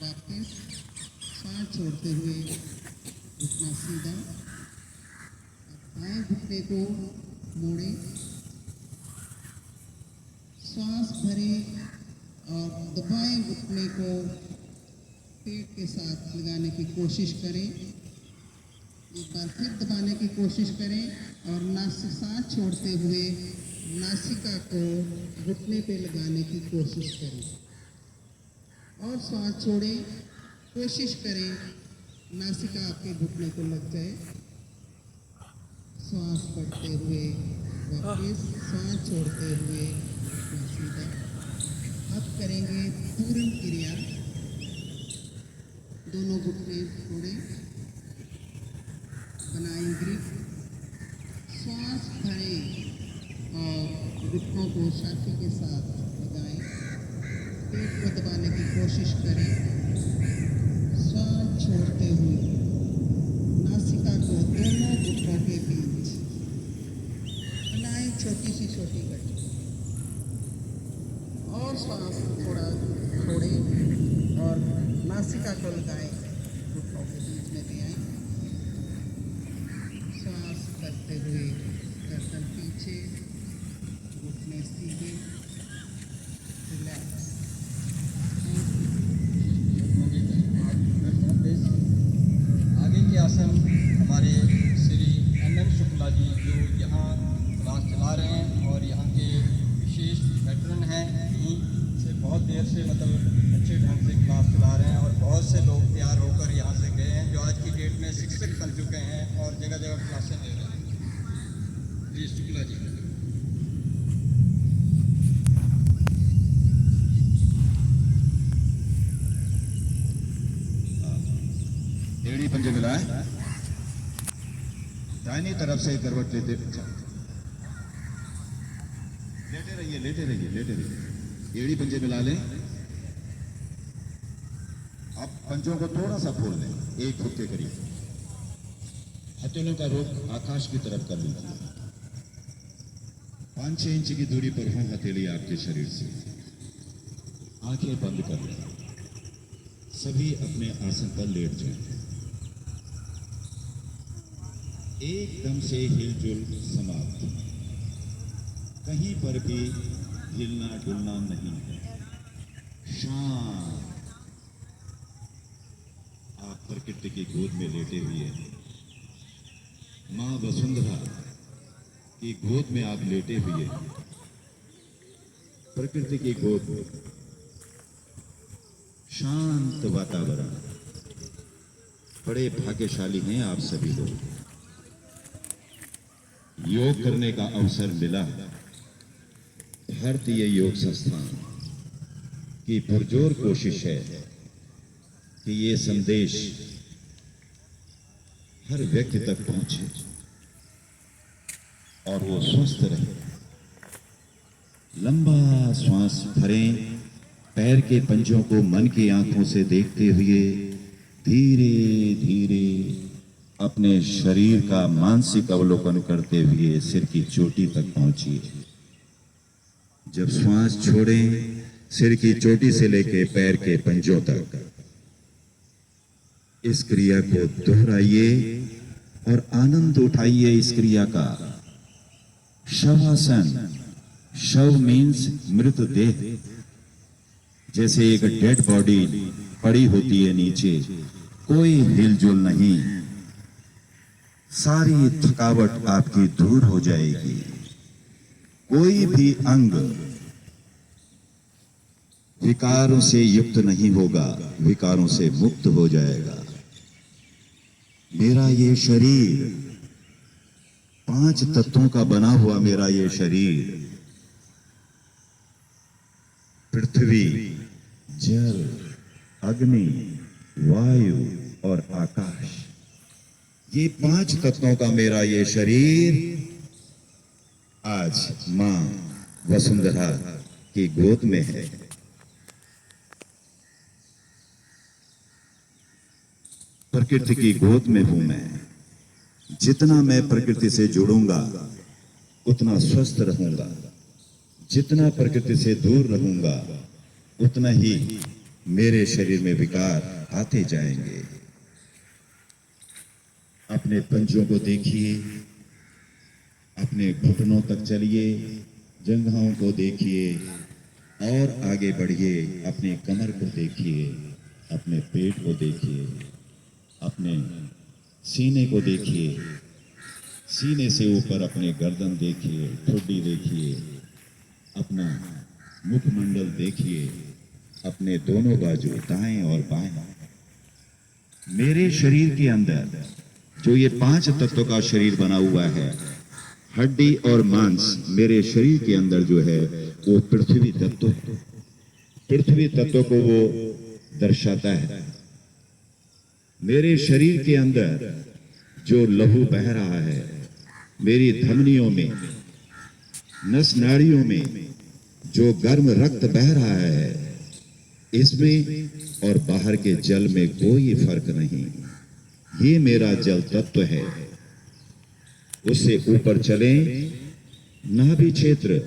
वापस, सांस छोड़ते हुए घुटना सीधा। बाएं घुटने को मोड़े, सांस भरे और दबाएं घुटने को पेट के साथ लगाने की कोशिश करें। एक बार फिर दबाने की कोशिश करें और सांस छोड़ते हुए नासिका को घुटने पे लगाने की कोशिश करें और सांस छोड़ें। कोशिश करें नासिका आपके घुटने को लग जाए। सांस पढ़ते हुए वापस, सांस छोड़ते हुए सीधा। अब करेंगे पूर्ण क्रिया। दोनों घुटने छोड़ें, बनाएं ग्रिप। सांस भरें और घुटनों को छाती के साथ लगाएं। पेट को दबाने की कोशिश करें। सांस छोड़ते हुए नासिका को दोनों घुटनों के बीच बनाएं छोटी सी छोटी गति और सांस थोड़ा छोड़ें और नासिका को लगाएं, घुटनों के बीच में ले आएं। सांस करते हुए गर्दन पीछे, घुटने सीधे, रिलैक्स।
आगे के आसन हमारे श्री MM शुक्ला जी जो यहाँ क्लास चला रहे हैं और यहाँ के विशेष वेटरन हैं, यहीं से बहुत देर से मतलब अच्छे ढंग से क्लास चला रहे हैं और बहुत से लोग तैयार होकर यहाँ से गए हैं जो आज की डेट में शिक्षक बन चुके हैं और जगह जगह क्लासें ले रहे हैं। जी शुक्ला जी।
एड़ी पंजे मिलाए, दाहिनी तरफ से करवट लेते लेटे रहिए, लेटे रहिए, लेटे रहिए। एड़ी पंजे मिला लें। अब पंजों को थोड़ा सा फोड़ लें, एक फुट के करीब। हथेलियों का रुख आकाश की तरफ कर लीजिए। 5-6 इंच की दूरी पर हो हथेली आपके शरीर से। आंखें बंद कर लें। सभी अपने आसन पर लेट जाएं। एकदम से हिलजुल समाप्त। कहीं पर भी हिलना डुलना नहीं है। शांत। आप प्रकृति की गोद में लेटे हुए हैं। मां वसुंधरा की गोद में आप लेटे हुए हैं। प्रकृति की गोद में शांत वातावरण। बड़े भाग्यशाली हैं आप सभी लोग। योग करने का अवसर मिला। भारतीय योग संस्थान की पुरजोर कोशिश है कि ये संदेश हर व्यक्ति तक पहुंचे और वो स्वस्थ रहे। लंबा श्वास भरें। पैर के पंजों को मन की आंखों से देखते हुए धीरे धीरे अपने शरीर का मानसिक अवलोकन करते हुए सिर की चोटी तक पहुंचिए। जब श्वास छोड़ें, सिर की चोटी से लेकर पैर के पंजों तक इस क्रिया को दोहराइए और आनंद उठाइए इस क्रिया का। शवासन, शव मीन्स मृतदेह। जैसे एक डेड बॉडी पड़ी होती है नीचे, कोई हिलजुल नहीं, सारी थकावट आपकी दूर हो जाएगी। कोई भी अंग विकारों से युक्त नहीं होगा, विकारों से मुक्त हो जाएगा। मेरा ये शरीर 5 तत्वों का बना हुआ मेरा ये शरीर, पृथ्वी, जल, अग्नि, वायु और आकाश, ये 5 तत्वों का मेरा ये शरीर आज मां वसुंधरा की गोद में है। प्रकृति की गोद में हूं मैं। जितना मैं प्रकृति से जुड़ूंगा उतना स्वस्थ रहूंगा, जितना प्रकृति से दूर रहूंगा उतना ही मेरे शरीर में विकार आते जाएंगे। अपने पंजों को देखिए, अपने घुटनों तक चलिए, जंघाओं को देखिए और आगे बढ़िए। अपने कमर को देखिए, अपने पेट को देखिए, अपने सीने को देखिए, सीने से ऊपर अपने गर्दन देखिए, ठुड्डी देखिए, अपना मुखमंडल देखिए, अपने दोनों बाजू दाएं और बाएं। मेरे शरीर के अंदर जो ये 5 तत्वों का शरीर बना हुआ है, हड्डी और मांस मेरे शरीर के अंदर जो है वो पृथ्वी तत्व है। पृथ्वी तत्व को वो दर्शाता है। मेरे शरीर के अंदर जो लहू बह रहा है, मेरी धमनियों में, नस नाड़ियों में जो गर्म रक्त बह रहा है, इसमें और बाहर के जल में कोई फर्क नहीं। ये मेरा जल तत्व है। उससे ऊपर चलें, नाभि क्षेत्र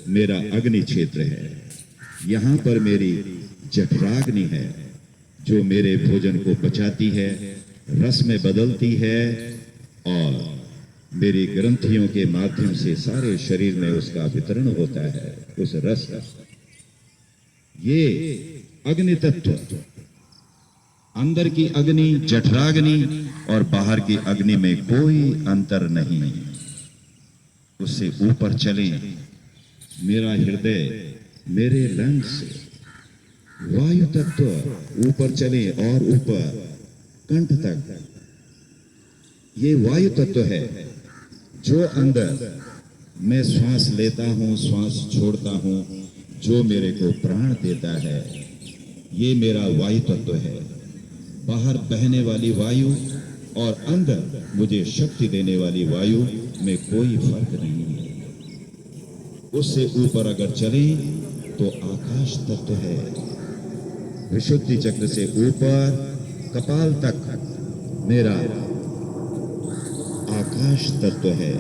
मेरा अग्नि क्षेत्र है। यहां पर मेरी जठराग्नि है जो मेरे भोजन को पचाती है, रस में बदलती है और मेरी ग्रंथियों के माध्यम से सारे शरीर में उसका वितरण होता है, उस रस का। ये अग्नि तत्व, अंदर की अग्नि जठराग्नि और बाहर की अग्नि में कोई अंतर नहीं। उससे ऊपर चलें, मेरा हृदय, मेरे लंग्स, वायु तत्व ऊपर चले और ऊपर कंठ तक, ये वायु तत्व है जो अंदर मैं श्वास लेता हूं, श्वास छोड़ता हूं, जो मेरे को प्राण देता है, ये मेरा वायु तत्व है। बाहर बहने वाली वायु और अंदर मुझे शक्ति देने वाली वायु में कोई फर्क नहीं है। उससे ऊपर अगर चलें तो आकाश तत्व है। विशुद्धि चक्र से ऊपर कपाल तक मेरा आकाश तत्व है।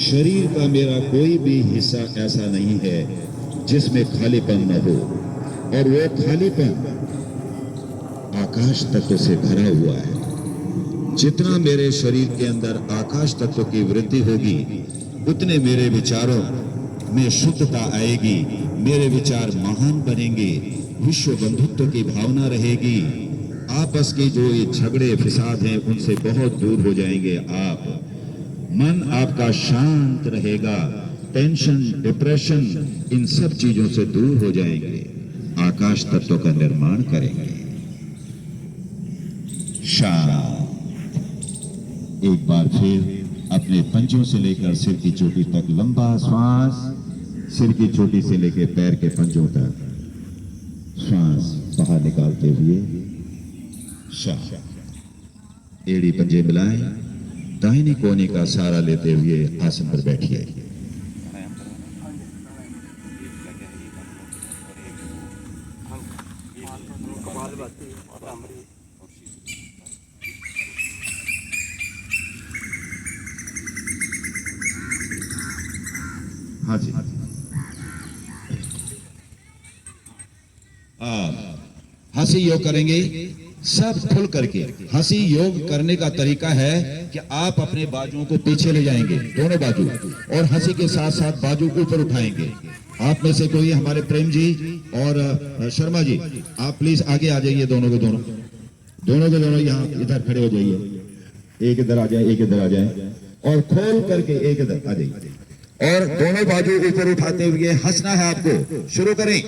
शरीर का मेरा कोई भी हिस्सा ऐसा नहीं है जिसमें खालीपन न हो, और वो खालीपन आकाश तत्व से भरा हुआ है। जितना मेरे शरीर के अंदर आकाश तत्व की वृद्धि होगी, उतने मेरे विचारों में शुद्धता आएगी, मेरे विचार महान बनेंगे, विश्व बंधुत्व की भावना रहेगी, आपस के जो ये झगड़े फिसाद हैं उनसे बहुत दूर हो जाएंगे आप। मन आपका शांत रहेगा, टेंशन, डिप्रेशन, इन सब चीजों से दूर हो जाएंगे, आकाश तत्व का निर्माण करेंगे। शांत। एक बार फिर अपने पंजों से लेकर सिर की चोटी तक लंबा श्वास, सिर की चोटी से लेकर पैर के पंजों तक श्वास बाहर निकालते हुए शांत। एड़ी पंजे मिलाएं, दाहिने कोने का सहारा लेते हुए आसन पर बैठिए। हाँ जी, हंसी योग करेंगे सब खुल करके। हंसी योग करने का तरीका है कि आप अपने बाजुओं को पीछे ले जाएंगे, दोनों बाजू, और हंसी के साथ साथ बाजू ऊपर उठाएंगे। आप में से कोई, हमारे प्रेम जी और शर्मा जी, आप प्लीज आगे आ जाइए। दोनों के दोनों यहाँ इधर खड़े हो जाइए। एक इधर आ जाए, एक इधर आ जाए, और खोल करके एक इधर आ जाइए, और दोनों बाजू ऊपर उठाते हुए हंसना है आपको। शुरू करें।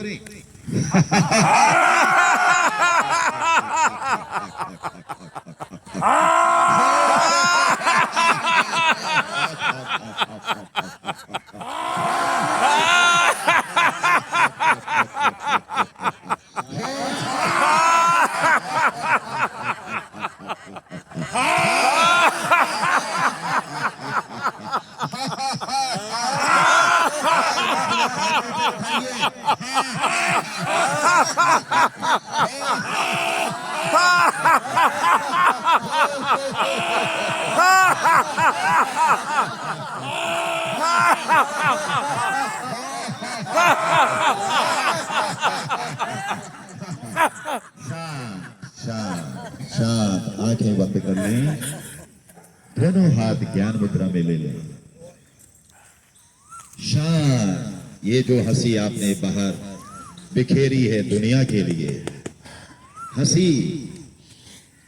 शांत, आंखें बंद कर लें, दोनों हाथ ज्ञान मुद्रा में ले लें। शांत, ये जो हंसी आपने बाहर बिखेरी है दुनिया के लिए, हंसी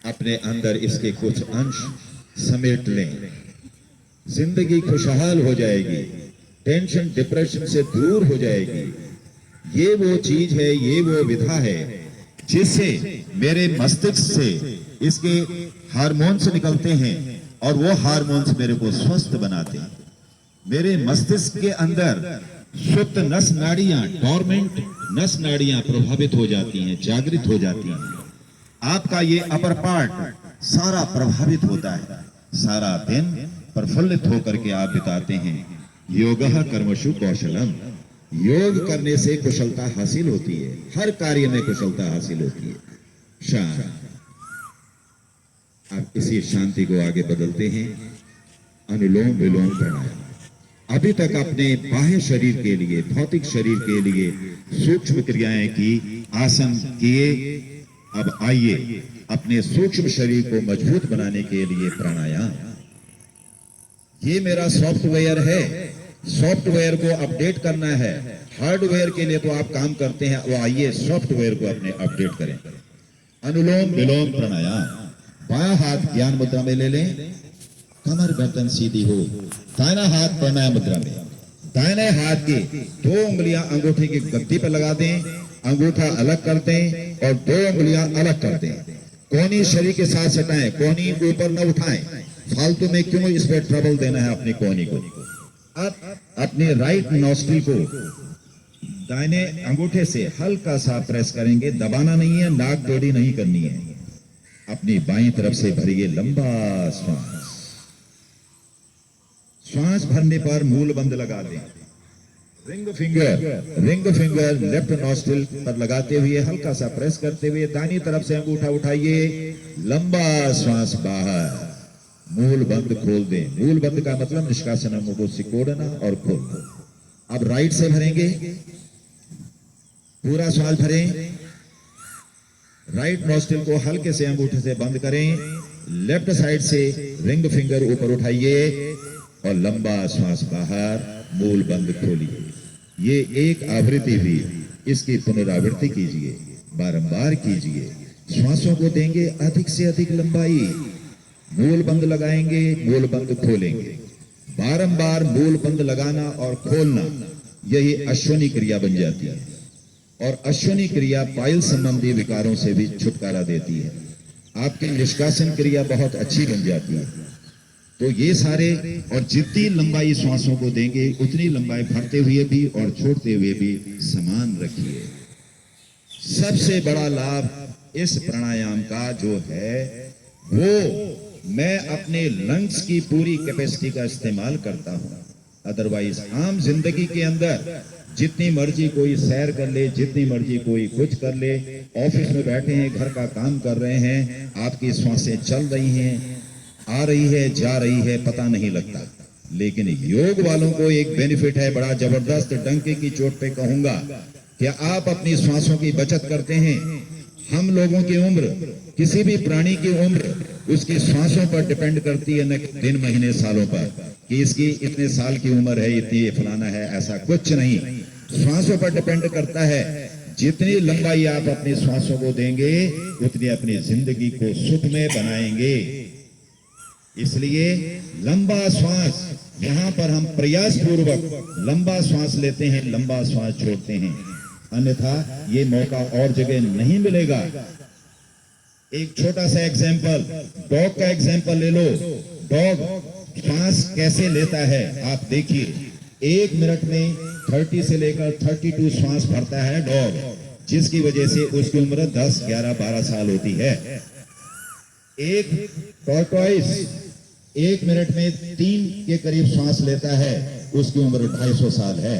अपने अंदर इसके कुछ अंश समेट लें, जिंदगी खुशहाल हो जाएगी, टेंशन डिप्रेशन से दूर हो जाएगी। ये वो चीज है, ये वो विधा है जिससे मेरे मस्तिष्क से इसके हार्मोन्स निकलते हैं और वो हार्मोन्स मेरे को स्वस्थ बनाते हैं। मेरे मस्तिष्क के अंदर सुप्त नस नाड़ियां, डोरमेंट नस नाड़ियां प्रभावित हो जाती हैं, जागृत हो जाती हैं। आपका ये अपर पार्ट सारा प्रभावित होता है, सारा दिन प्रफुल्लित होकर के आप बिताते हैं। योगः कर्मसु कौशलम, योग करने से कुशलता हासिल होती है, हर कार्य में कुशलता हासिल होती है। शांत, अब इसी शांति को आगे बदलते हैं। अनुलोम विलोम प्राणायाम। अभी तक अपने बाह्य शरीर के लिए, भौतिक शरीर के लिए सूक्ष्म क्रियाएं की, आसन किए। अब आइए अपने सूक्ष्म शरीर को मजबूत बनाने के लिए प्राणायाम। ये मेरा सॉफ्टवेयर है, सॉफ्टवेयर को अपडेट करना है। हार्डवेयर के लिए तो आप काम करते हैं, वो आइए सॉफ्टवेयर को अपने अपडेट करें। अनुलोम विलोम प्राणायाम। बायां हाथ ज्ञान मुद्रा में ले लें, कमर गर्दन सीधी हो। दाहिना हाथ प्राणायाम मुद्रा में, दाहिने हाथ की 2 उंगलियां अंगूठे की गद्दी पर लगा दें, अंगूठा अलग कर दें और 2 उंगलियां अलग कर दें। कोहनी शरीर के साथ सटाएं, कोहनी ऊपर न उठाएं। फालतू में क्यों इस पे ट्रबल देना है अपनी कोहनी को। अब अपने राइट नॉस्ट्रिल को दाहिने अंगूठे से हल्का सा प्रेस करेंगे, दबाना नहीं है, नाक टेढ़ी नहीं करनी है। अपनी बाईं तरफ से भरिए लंबा श्वास। श्वास भरने पर मूल बंद लगा दें। रिंग फिंगर लेफ्ट नॉस्ट्रिल पर लगाते हुए हल्का सा प्रेस करते हुए दाहिनी तरफ से अंगूठा उठाइए, लंबा श्वास बाहर, मूल बंद खोल दें। मूल बंद का मतलब निष्कासन को सिकोड़ना और खोलना। अब राइट से भरेंगे, पूरा श्वास भरें। राइट नॉस्ट्रिल को हल्के से अंगूठे से बंद करें, लेफ्ट साइड से रिंग फिंगर ऊपर उठाइए और लंबा श्वास बाहर, मूल बंद खोलिए। ये एक आवृत्ति हुई, इसकी पुनरावृत्ति कीजिए, बारंबार कीजिए। श्वासों को देंगे अधिक से अधिक लंबाई, मूल बंद लगाएंगे, मूल बंद खोलेंगे। बारंबार मूल बंद लगाना और खोलना, यही अश्वनी क्रिया बन जाती है। और अश्वनी क्रिया पाइल संबंधी विकारों से भी छुटकारा देती है। आपकी निष्कासन क्रिया बहुत अच्छी बन जाती है। तो ये सारे, और जितनी लंबाई श्वासों को देंगे उतनी लंबाई भरते हुए भी और छोड़ते हुए भी समान रखिए। सबसे बड़ा लाभ इस प्राणायाम का जो है वो मैं अपने लंग्स की पूरी कैपेसिटी का इस्तेमाल करता हूं। अदरवाइज आम जिंदगी के अंदर जितनी मर्जी कोई सैर कर ले, जितनी मर्जी कोई कुछ कर ले, ऑफिस में बैठे हैं, घर का काम कर रहे हैं, आपकी श्वासें चल रही हैं, आ रही है, जा रही है, पता नहीं लगता। लेकिन योग वालों को एक बेनिफिट है बड़ा जबरदस्त, डंके की चोट पे कहूंगा कि आप अपनी श्वासों की बचत करते हैं। हम लोगों की उम्र, किसी भी प्राणी की उम्र उसकी श्वासों पर डिपेंड करती है, न दिन महीने सालों पर, कि इसकी इतने साल की उम्र है, इतनी फलाना है, ऐसा कुछ नहीं। श्वासों पर डिपेंड करता है। जितनी लंबाई आप अपनी श्वासों को देंगे उतनी अपनी जिंदगी को सुखमय बनाएंगे। इसलिए लंबा श्वास, यहाँ पर हम प्रयास पूर्वक लंबा श्वास लेते हैं, लंबा श्वास छोड़ते हैं। अन्यथा ये मौका और जगह नहीं मिलेगा। एक छोटा सा एग्जाम्पल, डॉग का एग्जाम्पल ले लो। डॉग सांस कैसे लेता है आप देखिए, 1 मिनट में 30 से लेकर 32 सांस भरता है डॉग, जिसकी वजह से उसकी उम्र 10, 11, 12 साल होती है। एक टॉर्टोइस 1 मिनट में 3 के करीब सांस लेता है, उसकी उम्र 250 साल है।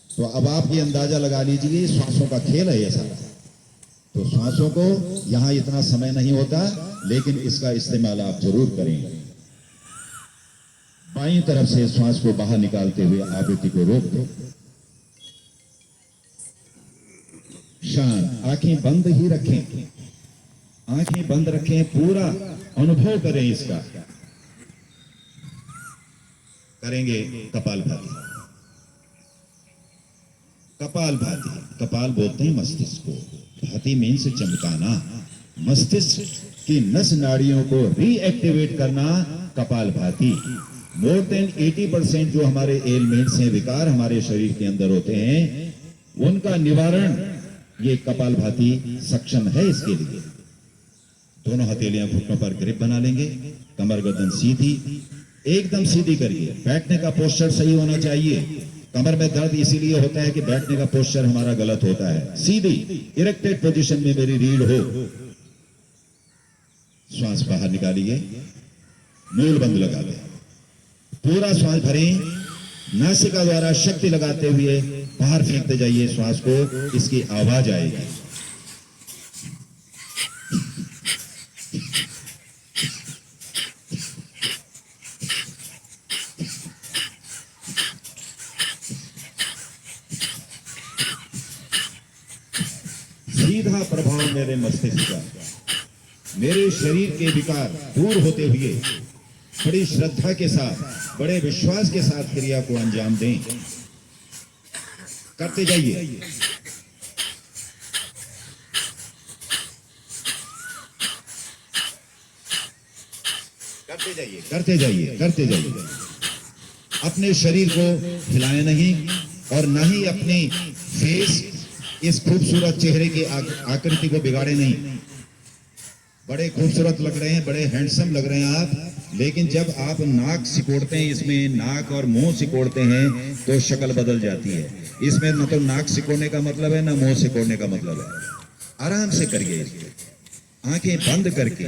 तो अब आप ये अंदाजा लगा लीजिए, सांसों का खेल है ये सारा। तो सांसों को यहां इतना समय नहीं होता, लेकिन इसका इस्तेमाल आप जरूर करें। बाईं तरफ से सांस को बाहर निकालते हुए आवृत्ति को रोक दो। शांत, आंखें बंद ही रखें, आंखें बंद रखें, पूरा अनुभव करें इसका। करेंगे कपालभाति। कपालभाति, कपाल बोलते हैं मस्तिष्क को, भाति मीन्स चमकाना, मस्तिष्क की नस नाड़ियों को रीएक्टिवेट करना, कपालभाति। मोर देन 80% जो हमारे एलिमेंट्स हैं, विकार हमारे शरीर के अंदर होते हैं, उनका निवारण ये कपालभाति सक्षम है। इसके लिए दोनों हथेलियां घुटनों पर ग्रिप बना लेंगे, कमर गर्दन सीधी, एकदम सीधी करिए। बैठने का पोस्चर सही होना चाहिए। कमर में दर्द इसीलिए होता है कि बैठने का पोस्चर हमारा गलत होता है। सीधी इरेक्टेड पोजीशन में मेरी रीढ़ हो। श्वास बाहर निकालिए, मूल बंद लगा लें, पूरा श्वास भरें, नासिका द्वारा शक्ति लगाते हुए बाहर फेंकते जाइए श्वास को, इसकी आवाज आएगी। सीधा प्रभाव मेरे मस्तिष्क का, मेरे शरीर के विकार दूर होते हुए बड़ी श्रद्धा के साथ, बड़े विश्वास के साथ क्रिया को अंजाम दें। करते जाइए। करते जाइए, करते जाइए, करते जाइए। अपने शरीर को हिलाएं नहीं, और ना ही अपने फेस, इस खूबसूरत चेहरे की आकृति को बिगाड़े नहीं। बड़े खूबसूरत लग रहे हैं, बड़े हैंडसम लग रहे हैं आप, लेकिन जब आप नाक सिकोड़ते हैं, इसमें नाक और मुंह सिकोड़ते हैं तो शक्ल बदल जाती है। इसमें न तो नाक सिकोड़ने का मतलब है, न मुंह सिकोड़ने का मतलब है। आराम से करिए, आंखें बंद करके,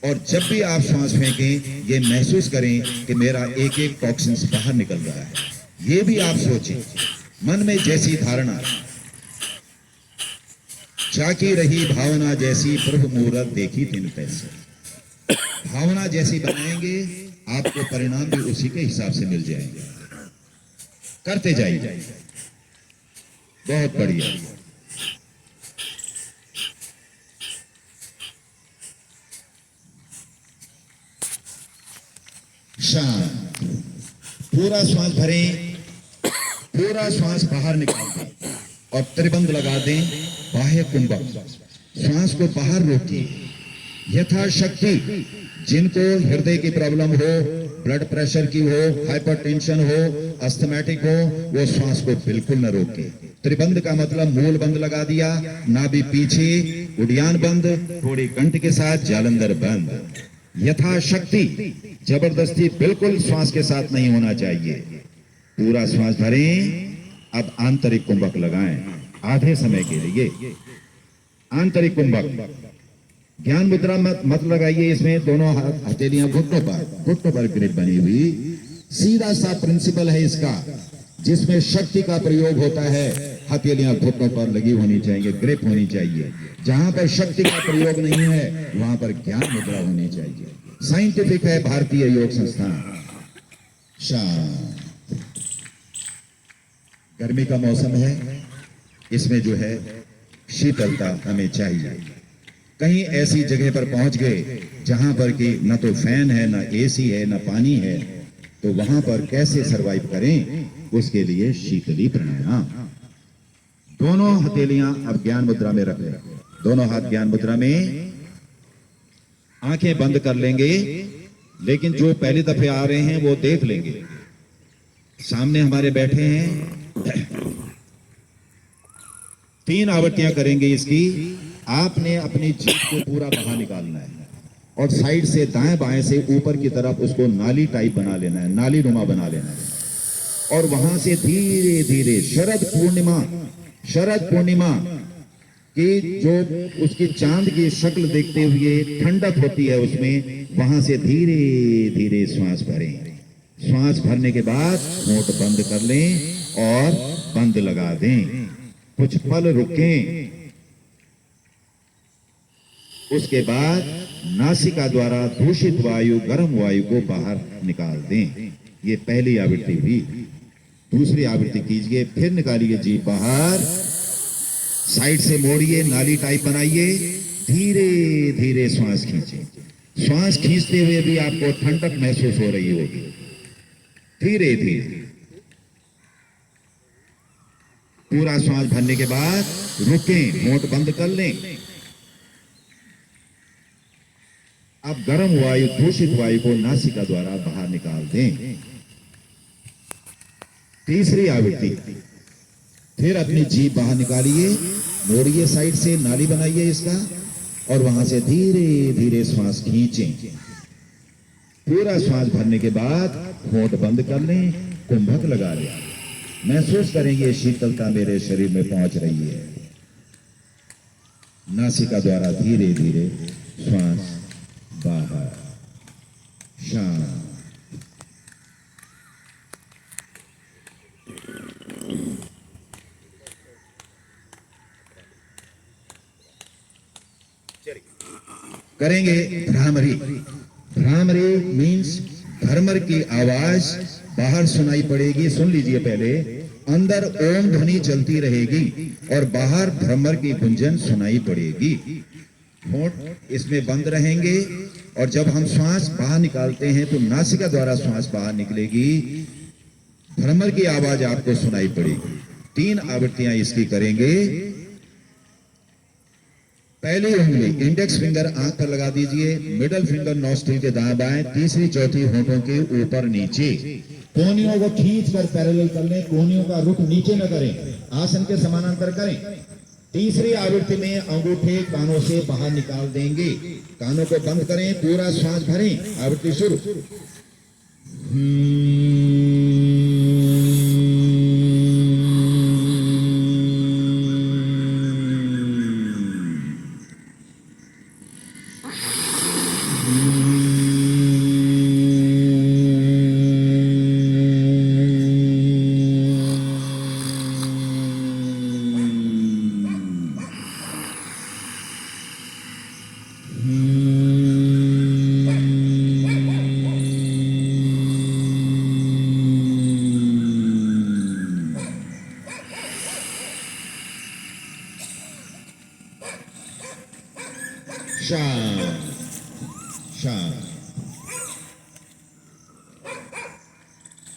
और जब भी आप सांस फेंकें ये महसूस करें कि मेरा एक एक टॉक्सिन्स बाहर निकल रहा है। ये भी आप सोचें, मन में जैसी धारणा, जाकी रही भावना जैसी प्रभु मूरत देखी तीन पैसे। भावना जैसी बनाएंगे आपको परिणाम भी उसी के हिसाब से मिल जाएंगे। करते जाइए, बहुत बढ़िया। शांत, पूरा श्वास भरें, पूरा श्वास बाहर निकाल दें और त्रिबंध लगा दें। बाह्य कुंभक, श्वास को बाहर रोकिए। यथाशक्ति जिनको हृदय की प्रॉब्लम हो, ब्लड प्रेशर की हो, हाइपरटेंशन हो, अस्थमैटिक हो, वो श्वास को बिल्कुल न रोके। त्रिबंध का मतलब मूल बंद लगा दिया, नाभि पीछे, उड़ियान बंद, थोड़ी कंठ के साथ जालंधर बंद। यथाशक्ति, जबरदस्ती बिल्कुल श्वास के साथ नहीं होना चाहिए। पूरा श्वास भरें। अब आंतरिक कुंभक लगाएं आधे समय के लिए। आंतरिक कुंभक, ज्ञान मुद्रा मत लगाइए। इसमें दोनों हथेलियां घुटनों पर ग्रिप बनी हुई। सीधा सा प्रिंसिपल है इसका, जिसमें शक्ति का प्रयोग होता है। हथेलियां घुटनों पर लगी होनी चाहिए, ग्रिप होनी चाहिए। जहां पर शक्ति का प्रयोग नहीं है वहां पर ज्ञान मुद्रा होनी चाहिए। साइंटिफिक है भारतीय योग संस्थान। शांत, गर्मी का मौसम है, इसमें जो है शीतलता हमें चाहिए। कहीं ऐसी जगह पर पहुंच गए जहां पर कि न तो फैन है, न एसी है, न पानी है, तो वहां पर कैसे सरवाइव करें, उसके लिए शीतली प्राणायाम। दोनों हथेलियां अब ज्ञान मुद्रा में रख लें, दोनों हाथ ज्ञान मुद्रा में, आंखें बंद कर लेंगे। लेकिन जो पहली दफे आ रहे हैं वो देख लेंगे, सामने हमारे बैठे हैं, 3 आवृत्तियां करेंगे इसकी। आपने अपनी जीभ को पूरा बाहर निकालना है और साइड से दाएं बाएं से ऊपर की तरफ उसको नाली टाइप बना लेना है, नाली नुमा बना लेना है। और वहां से धीरे धीरे शरद पूर्णिमा की जो उसकी चांद की शक्ल देखते हुए ठंडक होती है उसमें, वहां से धीरे धीरे श्वास भरें। श्वास भरने के बाद होंठ बंद कर लें और बंद लगा दें। कुछ पल रुकें। उसके बाद नासिका द्वारा दूषित वायु, गर्म वायु को बाहर निकाल दें। ये पहली आवृत्ति हुई। दूसरी आवृत्ति कीजिए, फिर निकालिए जीभ बाहर, साइड से मोड़िए, नाली टाइप बनाइए, धीरे धीरे श्वास खींचिए। श्वास खींचते हुए भी आपको ठंडक महसूस हो रही होगी। धीरे धीरे पूरा श्वास भरने के बाद रुकें, होंठ बंद कर लें। अब गर्म वायु, दूषित वायु को नासिका द्वारा बाहर निकाल दें। तीसरी आवृत्ति, फिर अपनी जीभ बाहर निकालिए, मोड़िए, साइड से नाली बनाइए इसका और वहां से धीरे धीरे श्वास खींचें। पूरा श्वास भरने के बाद होंठ बंद कर लें, कुंभक लगा लें। महसूस करेंगे शीतलता मेरे शरीर में पहुंच रही है। नासिका द्वारा धीरे धीरे श्वास बाहर, शांत। करेंगे भ्रामरी। भ्रामरी मीन्स भ्रमर की आवाज बाहर सुनाई पड़ेगी। सुन लीजिए, पहले अंदर ओम ध्वनि चलती रहेगी और बाहर भ्रमर की गुंजन सुनाई पड़ेगी। होंठ इसमें बंद रहेंगे और जब हम श्वास बाहर निकालते हैं तो नासिका द्वारा श्वास बाहर निकलेगी, भ्रमर की आवाज आपको सुनाई पड़ेगी। 3 आवृत्तियां इसकी करेंगे। पहली उंगली इंडेक्स फिंगर आंख पर लगा दीजिए, मिडल फिंगर नॉस्ट्रिल के दाएं बाएं, तीसरी चौथी होंठों के ऊपर नीचे। कोहनियों को खींचकर पैरेलल कर लें, कोहनियों का रुख नीचे न करें, आसन के समानांतर करें। तीसरी आवृत्ति में अंगूठे कानों से बाहर निकाल देंगे, कानों को बंद करें, पूरा श्वास भरें। आवृत्ति शुरू। शांत शांत।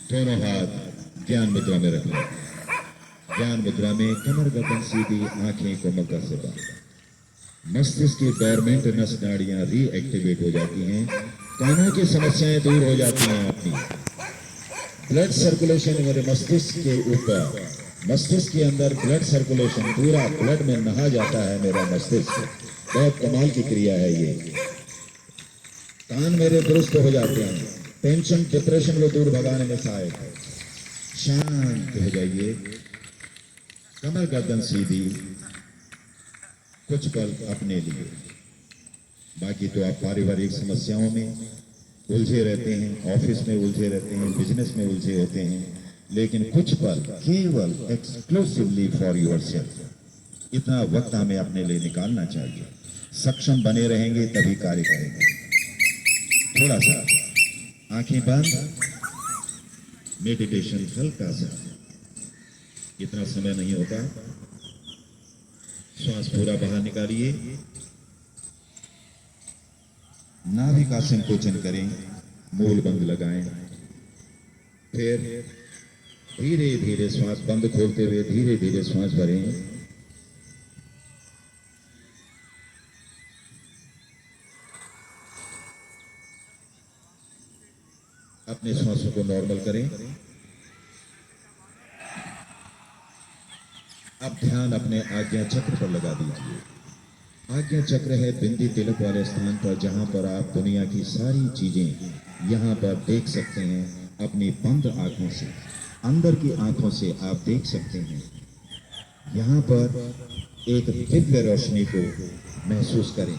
दोनों हाथ ज्ञान मुद्रा में रख लें। ज्ञान मुद्रा में कमर गर्दन सीधी, आंखें कोमलता से बंद। मस्तिष्क की डोरमेंट नस नाड़ियां रीएक्टिवेट हो जाती हैं, कानों की समस्याएं दूर हो जाती हैं अपनी। ब्लड सर्कुलेशन मेरे मस्तिष्क के ऊपर, मस्तिष्क के अंदर ब्लड सर्कुलेशन, पूरा ब्लड में नहा जाता है मेरा मस्तिष्क। बहुत कमाल की क्रिया है ये। कान मेरे दुरुस्त हो जाते हैं, टेंशन डिप्रेशन को दूर भगाने में सहायक है। शांत हो जाइए, कमर गर्दन सीधी, कुछ पल अपने लिए। बाकी तो आप पारिवारिक समस्याओं में उलझे रहते हैं, ऑफिस में उलझे रहते हैं, बिजनेस में उलझे होते हैं, लेकिन कुछ पल केवल एक्सक्लूसिवली फॉर योरसेल्फ, इतना वक्त हमें अपने लिए निकालना चाहिए। सक्षम बने रहेंगे तभी कार्य करेंगे। थोड़ा सा आंखें बंद, मेडिटेशन हल्का सा, इतना समय नहीं होता। श्वास पूरा बाहर निकालिए, नाभि का संकोचन करें, मूल बंद लगाएं, फिर धीरे धीरे श्वास बंद खोलते हुए धीरे धीरे श्वास भरें। अपने श्वासों को नॉर्मल करें। अब ध्यान अपने आज्ञा चक्र पर लगा दीजिए। आज्ञा चक्र है बिंदी तिलक वाले स्थान पर, जहाँ पर आप दुनिया की सारी चीजें यहाँ पर देख सकते हैं। अपनी बंद आंखों से, अंदर की आंखों से आप देख सकते हैं। यहाँ पर एक दिव्य रोशनी को महसूस करें,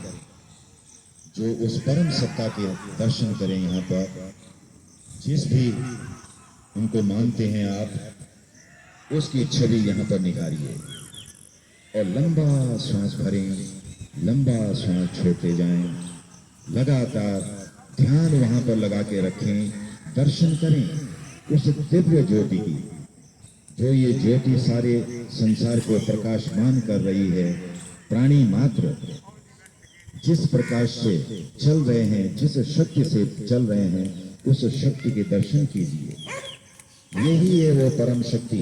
जो उस परम सत्ता के दर्शन करें। यहाँ पर जिस भी उनको मानते हैं आप, उसकी छवि यहाँ पर निखारिए और लंबा श्वास भरें, लंबा श्वास छोड़ते जाएं। लगातार ध्यान वहां पर लगा के रखें, दर्शन करें उस दिव्य ज्योति की, जो ये ज्योति सारे संसार को प्रकाशमान कर रही है। प्राणी मात्र जिस प्रकाश से चल रहे हैं, जिस शक्ति से चल रहे हैं, उस शक्ति के दर्शन कीजिए। यही है वो परम शक्ति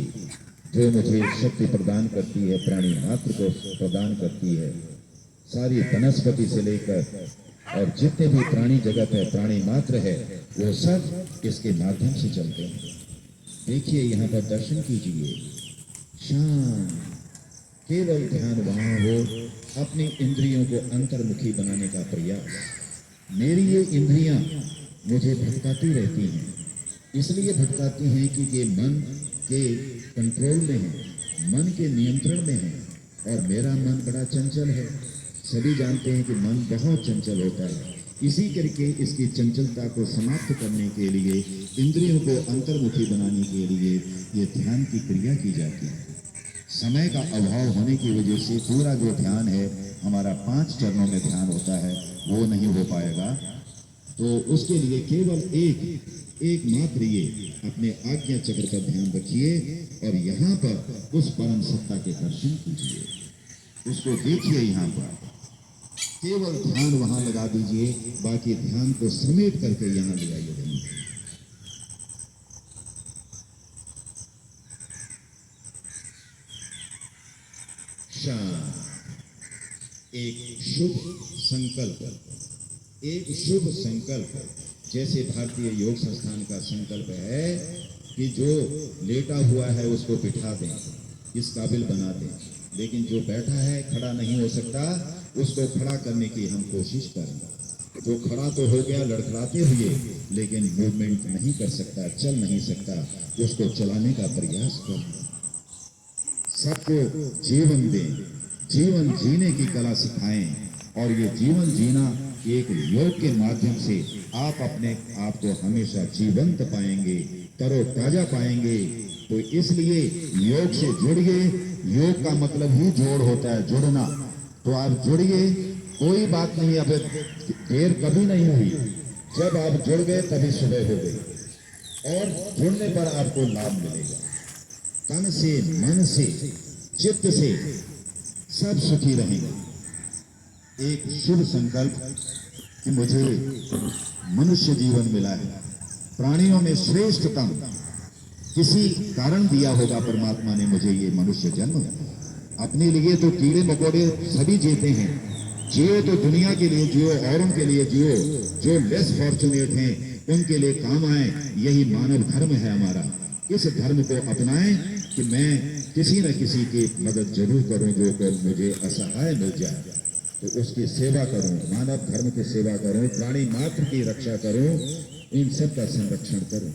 जो मुझे शक्ति प्रदान करती है, प्राणी मात्र को प्रदान करती है। सारी वनस्पति से लेकर और जितने भी प्राणी जगत है, प्राणी मात्र है, वो सब इसके माध्यम से चलते हैं। देखिए यहाँ पर दर्शन कीजिए, शांत, केवल ध्यान वहां हो। अपनी इंद्रियों को अंतर्मुखी बनाने का प्रयास। मेरी ये इंद्रियां मुझे भटकाती रहती हैं, इसलिए भटकाती हैं कि ये मन के कंट्रोल में है, मन के नियंत्रण में है, और मेरा मन बड़ा चंचल है। सभी जानते हैं कि मन बहुत चंचल होता है। इसी करके इसकी चंचलता को समाप्त करने के लिए, इंद्रियों को अंतर्मुखी बनाने के लिए ये ध्यान की क्रिया की जाती है। समय का अभाव होने की वजह से पूरा जो ध्यान है हमारा 5 चरणों में ध्यान होता है, वो नहीं हो पाएगा। तो उसके लिए केवल एक मात्र ये अपने आज्ञा चक्र पर ध्यान रखिए और यहाँ पर उस परम सत्ता के दर्शन कीजिए, उसको देखिए। यहाँ पर केवल ध्यान वहां लगा दीजिए, बाकी ध्यान को समेट करके यहाँ ले आइए। एक शुभ संकल्प, एक शुभ संकल्प, जैसे भारतीय योग संस्थान का संकल्प है कि जो लेटा हुआ है उसको बिठा दें, इस काबिल बना दें, लेकिन जो बैठा है, खड़ा नहीं हो सकता, उसको खड़ा करने की हम कोशिश करें। जो खड़ा तो हो गया लड़खड़ाते हुए, लेकिन मूवमेंट नहीं कर सकता, चल नहीं सकता, उसको चलाने का प्रयास करें। सबको जीवन दें, जीवन जीने की कला सिखाएं, और ये जीवन जीना एक योग के माध्यम से आप अपने आप को हमेशा जीवंत पाएंगे, तरोताजा पाएंगे। तो इसलिए योग से जुड़िए। योग का मतलब ही जोड़ होता है, जुड़ना। तो आप जुड़िए, कोई बात नहीं, अब देर कभी नहीं हुई। जब आप जुड़ गए तभी सुबह हो गई, और जुड़ने पर आपको लाभ मिलेगा। तन से, मन से, चित्त से सब सुखी रहेंगे। एक शुभ संकल्प कि मुझे मनुष्य जीवन मिला है, प्राणियों में श्रेष्ठतम किसी कारण दिया होगा परमात्मा ने मुझे ये मनुष्य जन्म। अपने लिए तो कीड़े मकोड़े सभी जीते हैं, जियो तो दुनिया के लिए जियो, औरों के लिए जियो, जो लेस फॉर्चुनेट हैं उनके लिए काम आए। यही मानव धर्म है हमारा। इस धर्म को अपनाएं कि मैं किसी न किसी की मदद जरूर करूं, जो कर मुझे असहाय मिल जाए तो उसकी सेवा करूं, मानव धर्म की सेवा करूं, प्राणी मात्र की रक्षा करूं, इन सब का संरक्षण करूं।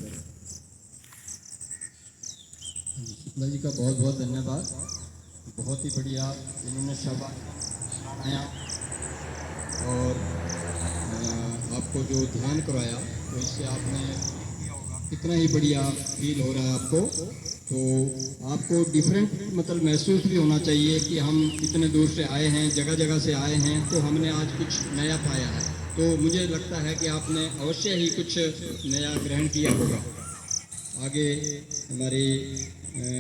शुक्ला जी का बहुत बहुत धन्यवाद। बहुत ही बढ़िया इन्होंने शब्द आया और आपको जो ध्यान करवाया, तो इससे आपने कितना ही बढ़िया फील हो रहा है आपको। तो आपको डिफरेंट मतलब महसूस भी होना चाहिए कि हम इतने दूर से आए हैं, जगह जगह से आए हैं, तो हमने आज कुछ नया पाया है। तो मुझे लगता है कि आपने अवश्य ही कुछ नया ग्रहण किया होगा। आगे हमारी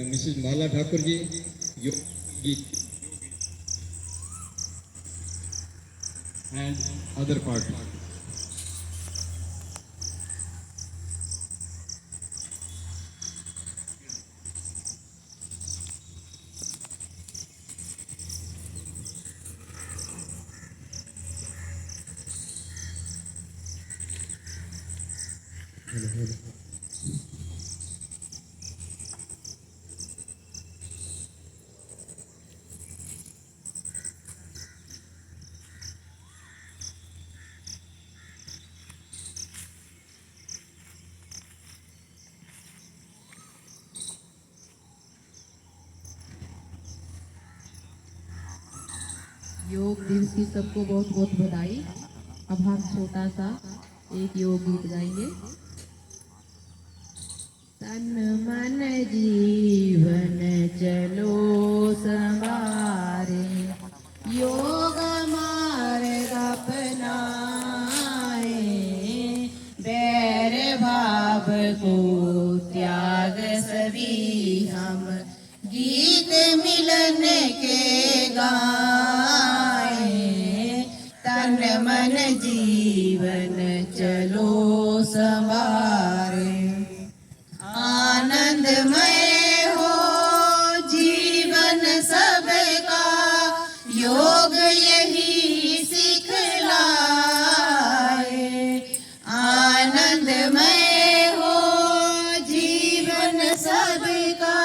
मिसेज माला ठाकुर जी योग गीत एंड अदर पार्ट।
दिवस की सबको बहुत बहुत बधाई। अब हम छोटा सा एक योग गीत गाएंगे। तन मन जीवन चलो संवारे, योग मार्ग अपनाए, बैर भाव को त्याग सभी हम, गीत मिलन के गाए। तन मन जीवन चलो संवारे, आनंदमय हो जीवन सबका, योग यही सिखलाए। आनंदमय हो जीवन सबका,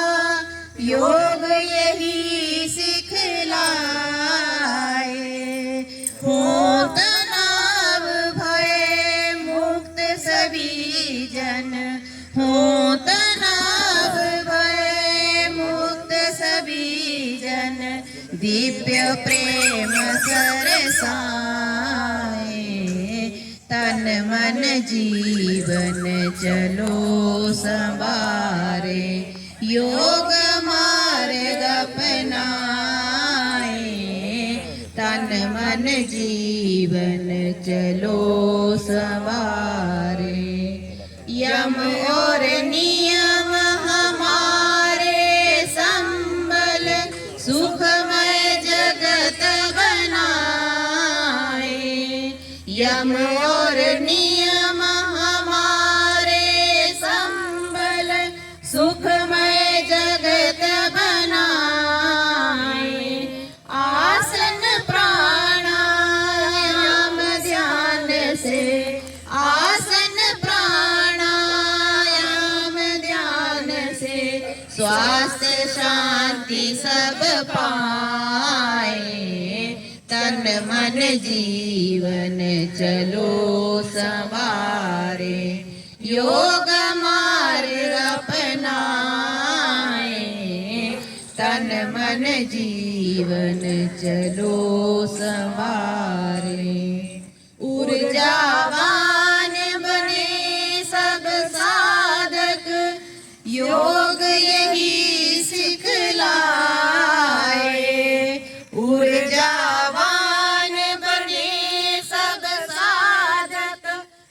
योग यही सिखलाए। हो तनाव भय मुक्त सभी जन, हो तनाव भय मुक्त सभी जन, दिव्य प्रेम सरसाए। तन मन जीवन चलो संवारे, योग मार्ग अपनाए। तन मन जीवन चलो संवारे, यम और नियम हमारे संबल, सुखमय जगत बनाए। यम और नियम हमारे संबल, सुखमय जगत बनाए। आसन प्राणायाम ध्यान से, आसन प्राणायाम ध्यान से, स्वास्थ्य शांति सब पाए। तन मन जीवन चलो संवारे, योग मार्ग अपनाए। तन मन जीवन चलो संवारे, ऊर्जावान बने सब साधक, योग यही सिखलाए। ऊर्जावान बने सब साधक,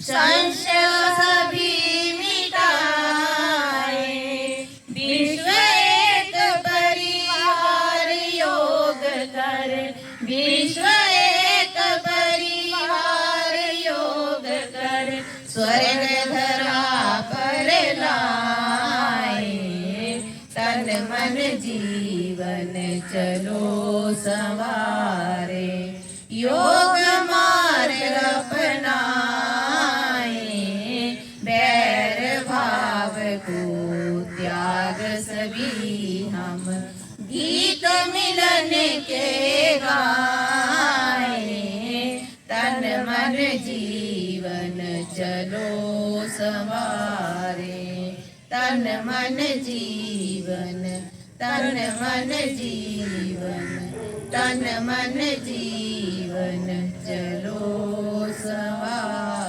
संशय सभी मिटाए। विश्व एक परिवार योग कर, विश्व एक परिवार योग कर, स्वर्ग धरा पर लाए। तन मन जीवन चलो संवारे, योग मार्ग अपनाए। बैर भाव को त्याग सभी हम, गीत मिलन के गाए। तन मन जीवन चलो संवारे, तन मन जीवन, तन मन जीवन, तन मन जीवन चलो संवारे।